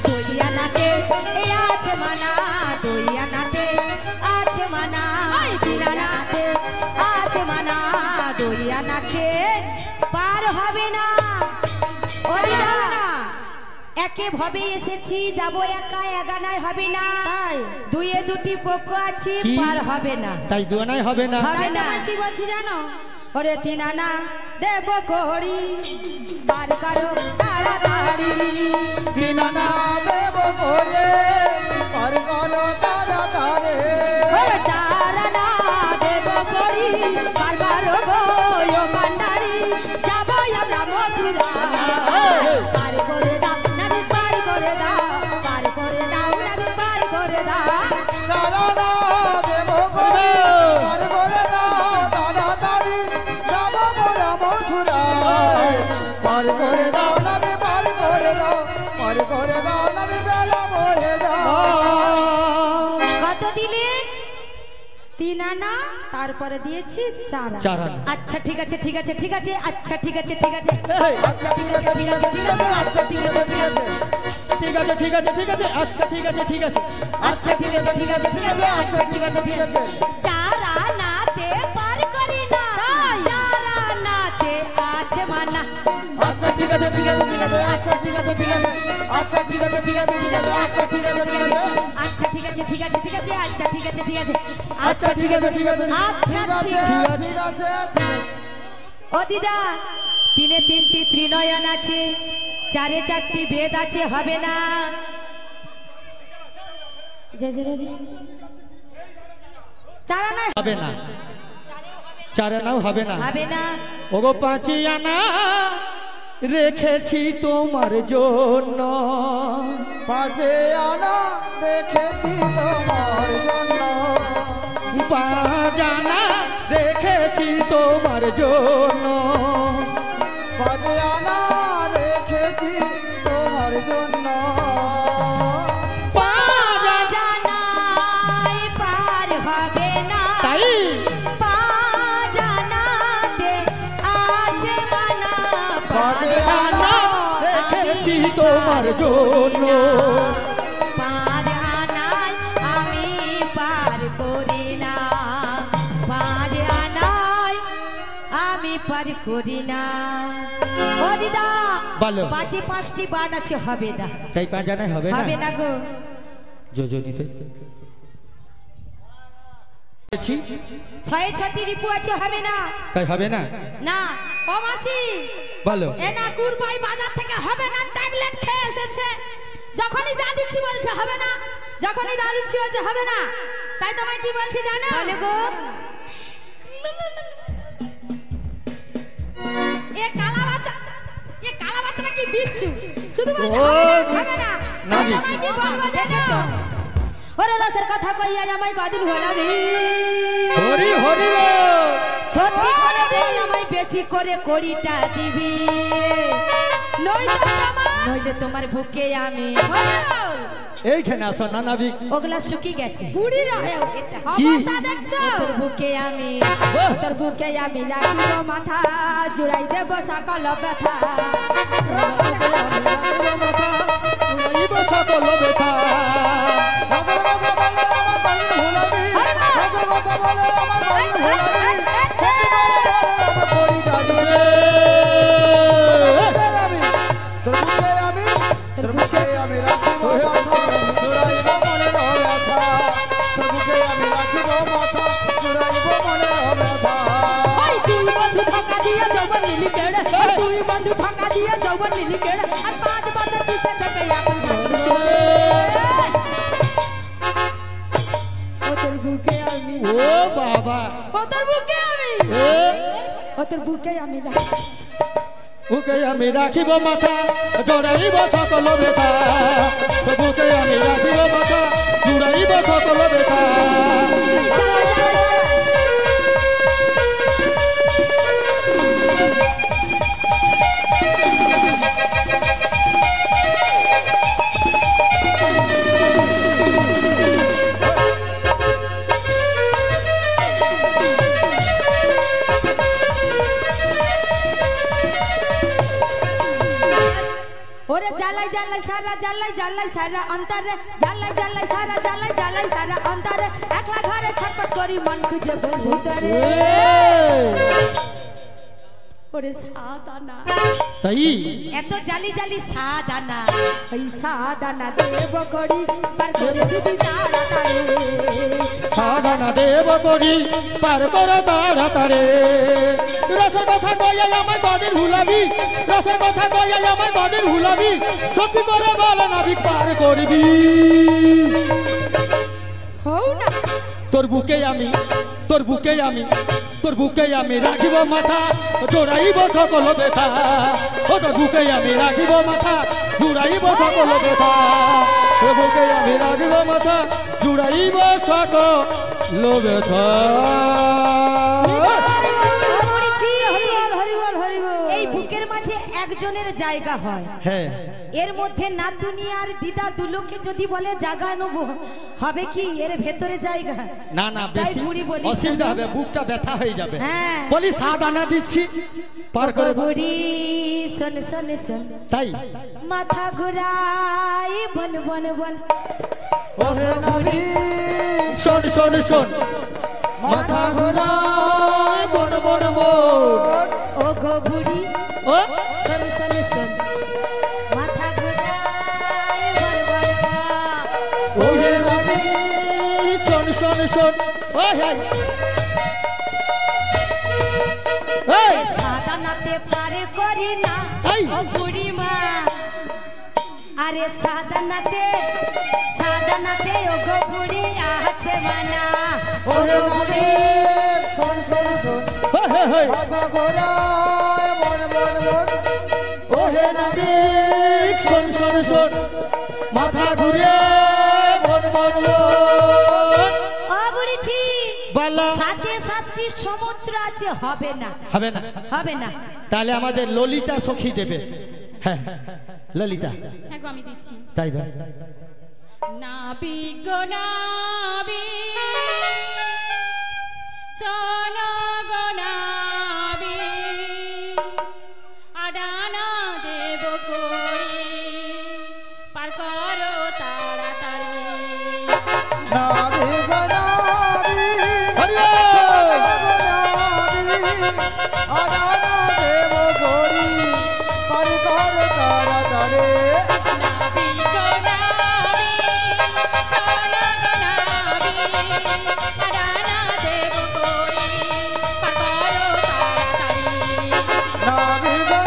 দইয়ানাতে এ আছে মানা দইয়ানাতে আছে মানা দিনানাতে আছে মানা দইয়ানাতে পার হবে না ওরে না একে ভাবে এসেছি যাব একা এগানায় হবে না তাই দুয়ে দুটি পক্ষ আছে কি? পার হবে না তাই দুয়ানাই হবে না হবে না কি বলছি জানো ওরে তিনানা দেব করি পার করো তাড়াতাড়ি দিনানা দেব করে পার করো তাড়াতাড়ি ওরে চারানা দেব করি পার করো গো ও কান্ডারি যাব আমরা মথুরা পার করে দাও নাবি পার করে দাও পার করে দাও নাবি পার করে দাও তারানা দেব করে পার করে দাও তাড়াতাড়ি যাব মোরা মথুরায় পার করে দাও নবী পার করে দাও পার করে দাও নবী বেলা বলে দাও কত দিলে তিন আনা তারপরে দিয়েছি চার আনা। চার আনা। আচ্ছা ঠিক আছে ঠিক আছে ঠিক আছে আচ্ছা ঠিক আছে ঠিক আছে এই, আচ্ছা ঠিক আছে ঠিক আছে ঠিক আছে আচ্ছা ঠিক আছে ঠিক আছে ঠিক আছে ঠিক আছে ঠিক আছে আচ্ছা ঠিক আছে ঠিক আছে আচ্ছা ঠিক আছে ঠিক আছে ঠিক আছে আচ্ছা ঠিক আছে ঠিক আছে চার আনাতে পার করি না চার আনাতে আছে মানা আচ্ছা ঠিক আছে ঠিক আছে ঠিক আছে আচ্ছা ঠিক আছে ঠিক আছে আচ্ছা ঠিক আছে ঠিক আছে ঠিক আছে আচ্ছা ঠিক আছে ঠিক আছে আচ্ছা ঠিক আছে ঠিক আছে ঠিক আছে আচ্ছা ঠিক আছে ঠিক আছে আচ্ছা ঠিক আছে ঠিক আছে আচ্ছা ঠিক আছে ঠিক আছে ও দিদা তিনে তিনটি ত্রিনয়ন আছে চারে চারটি বেদ আছে হবে না যে যে রে চারা না হবে না, চারানাও হবে না, হবে না। ওগো পাঁচি আনা রেখেছি তোমার জন্য, পাঁচে আনা রেখেছি তোমার জন্য, পাঁচ আনা রেখেছি তোমার জন্য, পাঁচে আনা রেখেছি তোমার জন্য, পাঁচ জানাই পার হবে না, তাই জানাতে আছে মানা, পাঁচে আনা রেখেছি তোমার জন্য, পাঁচ আনায় আমি পার করি না, পাঁচ আনায় আমি পার করি না। ও দিদা বলো। পাঁচে পাঁচটি বান আছে, হবে না, তাই পাঁচ আনায় হবে না, হবে না গো। যোজনীতে ছয়ে ছটি রিপু আছে, হবে না, তাই হবে না, না। ও মাসি বলো। এ না কুরবাই বাজার থেকে হবে না, ট্যাবলেট খেয়ে এসেছে, যখনই যা দিচ্ছি বলছে হবে না, যখনই যা দিচ্ছি বলছে হবে না, তাই তোমায় কি বলছি জানো? বলে গো এ কালা বাচ্চা নাকি বিচ্ছু, শুধু বলছে হবে না, না তাই তোমায় কি বলবো দেখেছো? ওরে রসের কথা কইয়া আমায় কদিন হলাবি, হরি হরি সত্যি করে বল আমায় বেশি করে কড়িটা দিবি, নইলে তোমার বুকে আমি এইখানে আসো না নাবিক, ওগুলা শুকিয়ে গেছে, বুড়ি রহে এটা কি? অবস্থা দেখছো? তোর বুকে আমি রাখিব মাথা, জুড়াই দেব সকল ব্যথা, সকল ব্যথা, তুই বন্ধু ফাঁকা দিয়ে যৌবন নীলি কেড়ে, আর 5 বছর পিছে থেকে এখন ও তোর বুকে আমি, ও বাবা, ও তোর বুকে আমি, ও তোর বুকে আমি বুকে আমি রাখিব মাথা, জড়াইব সকল ব্যথা, বুকে আমি রাখিব মাথা, জুড়াইব সকল ব্যথা, ওরে জালাই জালাই সারা অন্তরে, জালাই সারা অন্তরে, একলা ঘরে ছটপট করি মন খুঁজে বল ভিতরে, ওরে সাদানা তাই এত জালি সাদানা, ওই সাদানা দেব করি পার করে দিবি তাড়াতাড়ি, সাধনা দেব করি পার করো তাড়াতাড়ি, রসের কথা কইয়া আমায় কদিন ভুলাবি, রসের কথা কইয়া আমায় কদিন ভুলাবি, সত্যি করে বল নাবিক পার করবি, হও না তোর বুকে আমি, তোর বুকে আমি, তোর বুকে আমি রাখিব মাথা, জোড়াইব সকল ব্যথা, ও তোর বুকে আমি রাখিব মাথা, জুড়াইব সকল ব্যথা, তোর বুকে আমি রাখিব মাথা, জুড়াইব সকল ব্যথা। এই বুকের মাঝে একজনের জায়গা হয়, হ্যাঁ এর মধ্যে না দুনিয়ার দিদা দুলোকে যদি বলে জায়গা নেব, হবে কি এর ভেতরে জায়গা? না না, বেশি তাই বুড়ি বলি, অসুবিধা হবে, বুকটা ব্যথা হয়ে যাবে, হ্যাঁ। বলি সাদানা দিচ্ছি পার করে দাও। বুড়ি শোন শোন শোন, তাই মাথা ঘুরাই বন বন বন, ওহে নবী শোন শোন শোন, মাথা ঘোরায় বন বন বন, ও গো বুড়ি ও শোন শোন শোন, মাথা ঘুরাই বন বন বন, ওহে নবী শোন শোন শোন, ও হ্যাঁ এই সাদানাতে পারে করি না, তাই ও বুড়ি মা, আরে সাদানাতে কেদারনাথে ও গো বুড়ি আছে মানা ওরে নাবি শোন শোন শোন মাথা ঘোরায় মন মন মন ওহে নাবি শোন শোন শোন মাথা ঘুরে মন মন বুড়িছি বলো সাথে সাতটি সমুদ্র আছে হবে না হবে না হবে না তাহলে আমাদের ললিতা সখী দেবে হ্যাঁ ললিতা হ্যাঁ গো আমি দিচ্ছি তাই দাও নাবি গো নাবি সোনা গো নাবি আডানা দেব করি পার করো তাড়াতাড়ি নাবি গো নাবি আদানা দেব গরি পারি কর তাড়াতাড়ি নাবি গো নাবি সোনা গো নাবি আডানা দেব করি পার করো তাড়াতাড়ি নাবি গো নাবি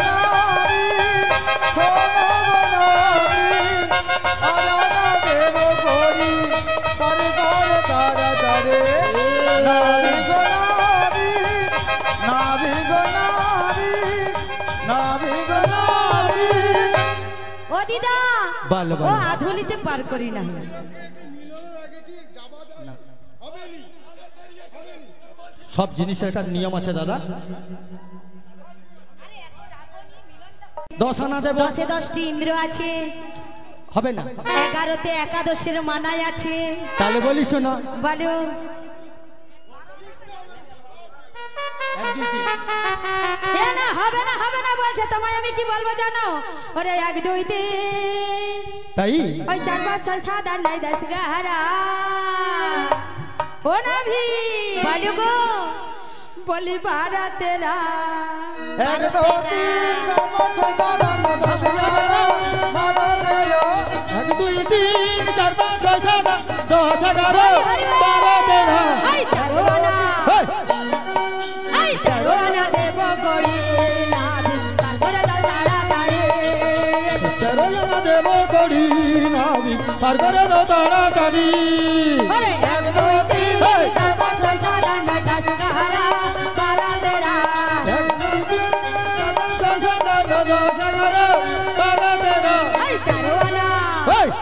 সোনা গো নাবি আদানা দেব গরি পারি কর তাড়াতাড়ি নাবি গো নাবি নাবি গো নাবি নাবি গো নাবি ও দিদা বল, বল। ও আধুলিতে পার করি না সব জিনিসের একটা নিয়ম আছে দাদা 10 আনা দেব 10-এ 10টি ইন্দ্র আছে হবে না 11-তে একাদশের মানায় আছে তাহলে বলি শোনো বলো 1 2 3 এ না হবে না বলছে তোমায় আমি কি বলবো জানো ওরে 1 2 3 তাই ওই 4 5 6 7 8 9 10 11 ও নাভি বলো গো বলি 12 13 এক দো তিন চার পাঁচ ছয় সাত আট নয় দশ এগারো বারো তেরো 1 2 3 4 5 6 7 10 11 12 13 এই তেরোয়ানা হেই এই তেরোয়ানা দেব করি নাভি তারপরে দাও তাড়াতাড়ি তেরো জানা দেব করি নাবি পার করে দাও তাড়াতাড়ি ওরে 1 2 3 4 5 6 7 8 9 10 11 12 13 এই তেরোয়ানা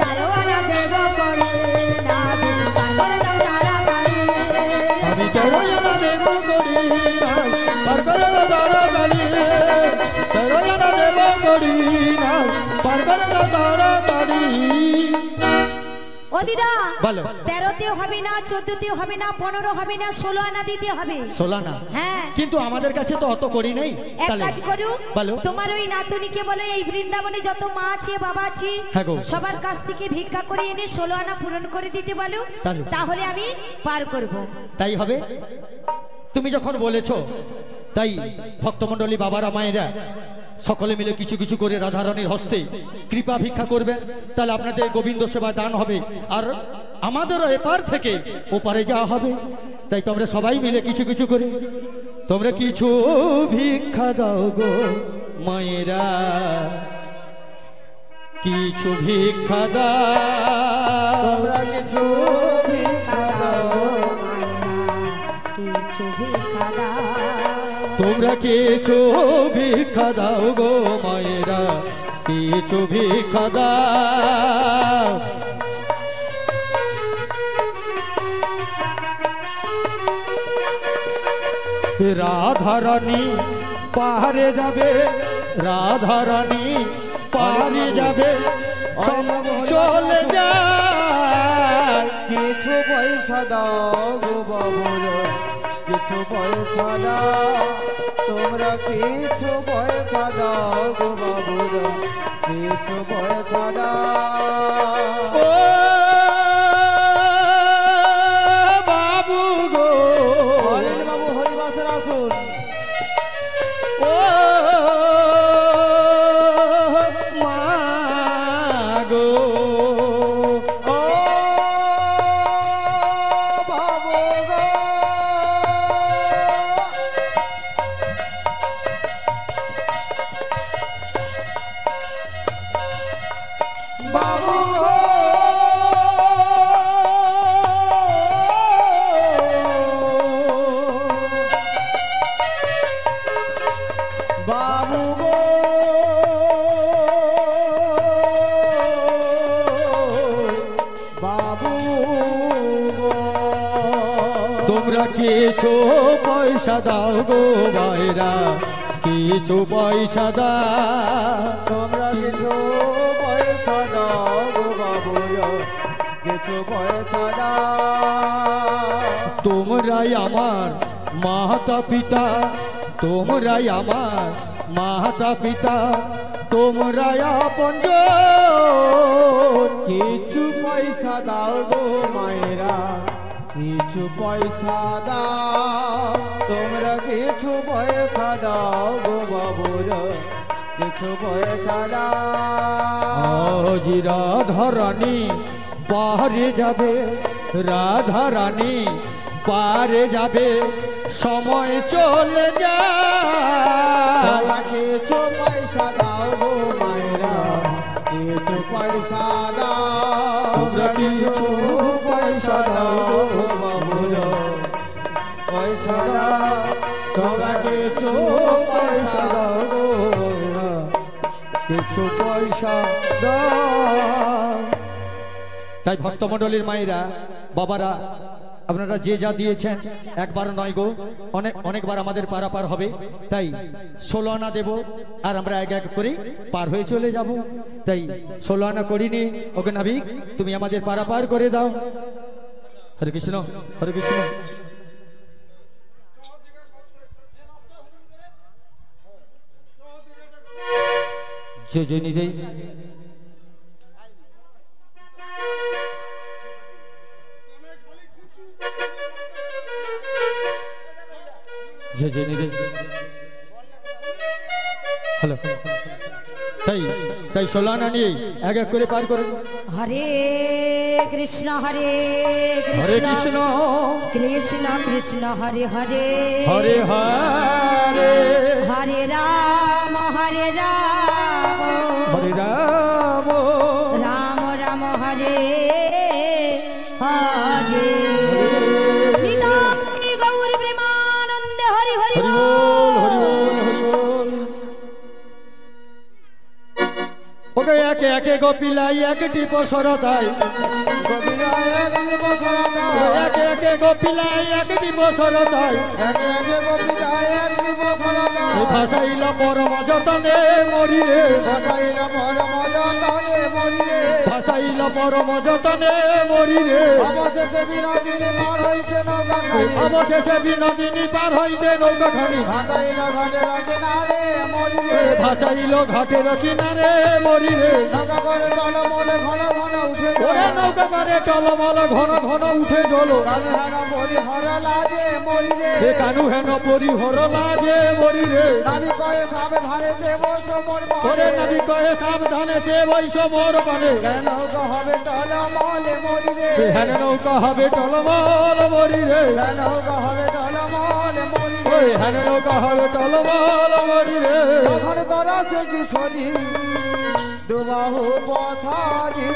তেরোয়ানা দেব করি নাভি তারপরে দাও তাড়াতাড়ি আমি তেরো জানা দেব করি পার করে দাও তাড়াতাড়ি তেরো জানা দেব করি পার করে দাও তাড়াতাড়ি ও দিদা বলো 13-তেও হবে না 14-তেও হবে না 15 হবে না 16 আনা দিতে হবে 16 না হ্যাঁ কিন্তু আমাদের কাছে তো অত করি নেই এক কাজ করু বলো তোমার ওই নাতনিকে বলে এই বৃন্দাবনে যত মা আছে বাবা আছে হ্যাঁ গো। সবার কাছ থেকে ভিক্ষা করে এনে 16 আনা পূরণ করে দিতে বলো তাহলে? তাহলে আমি পার করব তাই হবে তুমি যখন বলেছো তাই ভক্তমণ্ডলী বাবারা মায়েরা সকলে মিলে কিছু কিছু করে রাধারানীর হস্তে কৃপা ভিক্ষা করবেন তাহলে আপনাদের গোবিন্দ সেবা দান হবে আর আমাদেরও এপার থেকে ওপারে যাওয়া হবে তাই তোমরা সবাই মিলে কিছু কিছু করে তোমরা কিছু ভিক্ষা দাও গো মায়েরা কিছু ভিক্ষা দাও তোমরা কিছু ভিক্ষা দাও কিছু ভিক্ষা দাও তোমরা কিছু ভিক্ষা দাও গো মায়েরা কিছু ভিক্ষা দাও রাধারানী পাহাড়ে যাবে রাধারানী পাহাড়ে যাবে সব চলে যায় কিছু পয়সা দাও গো বাবুর কিছু পয়সা দাও তোমরা কিছু পয়সা দাও গো বাবুর কিছু পয়সা দাও ও বাবু গো হরেন বাবু হরিবাসের আসুন ও মা গো ও বাবু গো বাবু গো তোমরা কিছু পয়সা দাও গো ভাইরা, কিছু পয়সা দাও, তোমরা কিছু পয়সা দাও গো বাবুরা, কিছু পয়সা দাও। তোমরাই আমার মাতা পিতা, তোমরাই আমার মাতা পিতা, তোমরাই আপনজন। কিছু পয়সা দাও গো মায়েরা, কিছু পয়সা দাও, তোমরা কিছু পয়সা দাও গো বাবুরা, কিছু পয়সা দাও। আজ রাধারানী পারে যাবে, রাধারানী পারে যাবে, সময় চলে যায়। কিছু পয়সা দাও গো মায়েরা, কিছু পয়সা দাও, তোমরা কিছু পয়সা দাও গো বাবুরা, পয়সা দাও, তোমরা কিছু পয়সা দাও গো মায়েরা, কিছু পয়সা দাও। তাই ভক্তমণ্ডলীর মায়েরা বাবারা, আপনারা যে যা দিয়েছেন একবার নয় গো, অনেকবার আমাদের পারাপার হবে। তাই 16 আনা দেব, আর আমরা এক এক করে পার হয়ে চলে যাব। তাই 16 আনা করিনি। ওকে নাবিক, তুমি আমাদের পারাপার করে দাও। হরে কৃষ্ণ, হরে কৃষ্ণ। জয় জয় নিজেই। জয় জয় নিজেই। হ্যালো, তাই 16 আনা নিয়ে এক এক করে পার করুন। হরে কৃষ্ণ হরে হরে কৃষ্ণ কৃষ্ণ কৃষ্ণ কৃষ্ণ হরে হরে হরে হরে হরে রাম হরে রাম হরে রাম রাম রাম হরে হরে নিতাই গৌর প্রেমানন্দে হরি হরি হরি বল। বল, হরি বল, হরি বল। ওকে একে একে গোপিলাই একটি বসরতাই, একে একে গোপিলাই একটি বসরতাই, ভাসাইল পরম যতনে মরিরে, ভাসাইল পরম যতনে মরিরে, অবশেষে বিনোদিনী পার হইতে নৌকাখানি, ভাসাইল ঘাটের কিনারে মরিরে, ওরে নৌকা করে টলমল ঘন ঘন উঠে চলো, সে কানু হেন পরিহর লাজে মরিরে, ওরে নবী কয়ে সাবধানে সে বৈশ মোর পানে, হেন নৌকা হবে টলমল মরিরে, ওই হেন নৌকা হবে টলমল মরিরে। কিশোরী দুবাহু পথারি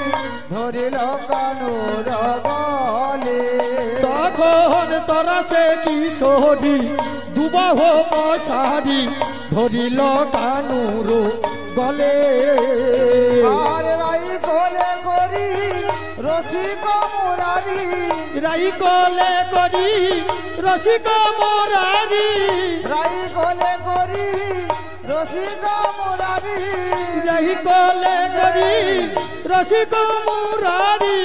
ধরিল কানুর গলে, তখন তোরা সে কিশোরী দুবাহ মশারি ধরিল কানুর গলে, আর রাই কোলে করি রসিক মুরারি, রাই কোলে করি রসিক মোরারি, রাই কোলে করি রসিক মুরারি, রাই কোলে করি রসিক মোরারি,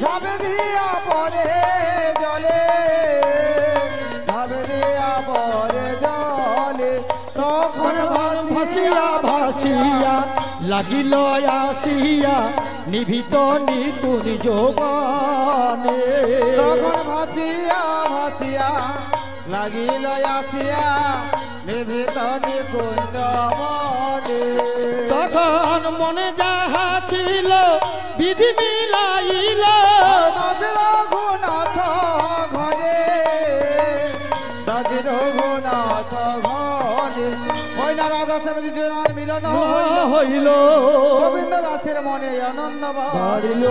ঝাবে দিয়া পরে জলে, ঝাবে দিয়া পরে জলে, তখন ভাসিয়া ভাসিয়া লাগিল আসিয়া নিভিত নিকুঞ্জ যৌবনে, তখন ভাসিয়া ভাসিয়া লাগিল আসিয়া নিভিত নিকুঞ্জ মনে, তখন মনে যাহা ছিল বিধি মিলাইল, রঘুনাথ ঘরে রঘুনাথ ঘরে, ওই না রাধা সমিতি জোড়ার মিলন হইল গোবিন্দ দাসের মনে আনন্দ বাড়িল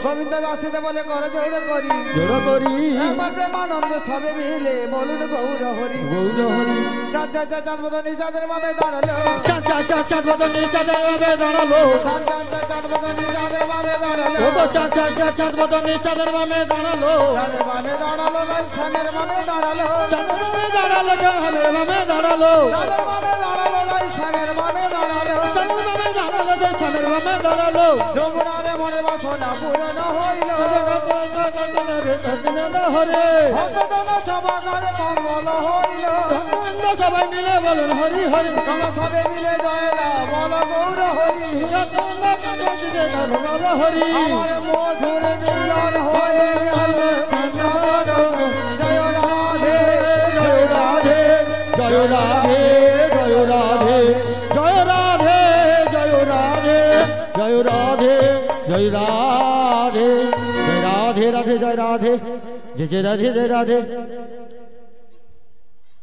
গোবিন্দ দাসেতে বলে কর জোড় করি জোড় করি একবার প্রেমানন্দ সবে মিলে বলুন গৌর হরি গৌর হরি চাঁদ চাঁদ চাঁদ বদনি চাঁদের মামে দাঁড়ালো চাঁদ চাঁদ চাঁদ চাঁদ বদনি চাঁদের মামে দাঁড়ালো চাঁদ চাঁদ চাঁদ চাঁদ বদনি চাঁদের মামে দাঁড়ালো ও তো চাঁদ চাঁদ চাঁদ চাঁদ বদনি চাঁদের মামে দাঁড়ালো চাঁদের মামে দাঁড়ালো গাছ সানের মামে দাঁড়ালো চাঁদের মামে দাঁড়ালো চাঁদের মামে দাঁড়ালো চাঁদের মামে দাঁড়ালো গাছ সানের মামে দাঁড়ালো চাঁদের মামে দাঁড়ালো চাঁদের মামে দাঁড়ালো যমুনারে মনে বাসনা পূরণ হইল হরে ভক্তজন সভাকারে মঙ্গল হইল সবাই মিলে বলুন হরি হরি তোমরা সবে মিলে জয় না বল গৌর হরি হরি আমার মধুর মিলন হয়ে গেল জয় রাধে জয় রাধে জয় রাধে জয় রাধে জয় রাধে জয় রাধে জয় রাধে জয় রাধে জয় রাধে রাধে জয় রাধে জয় জয় রাধে জয় রাধে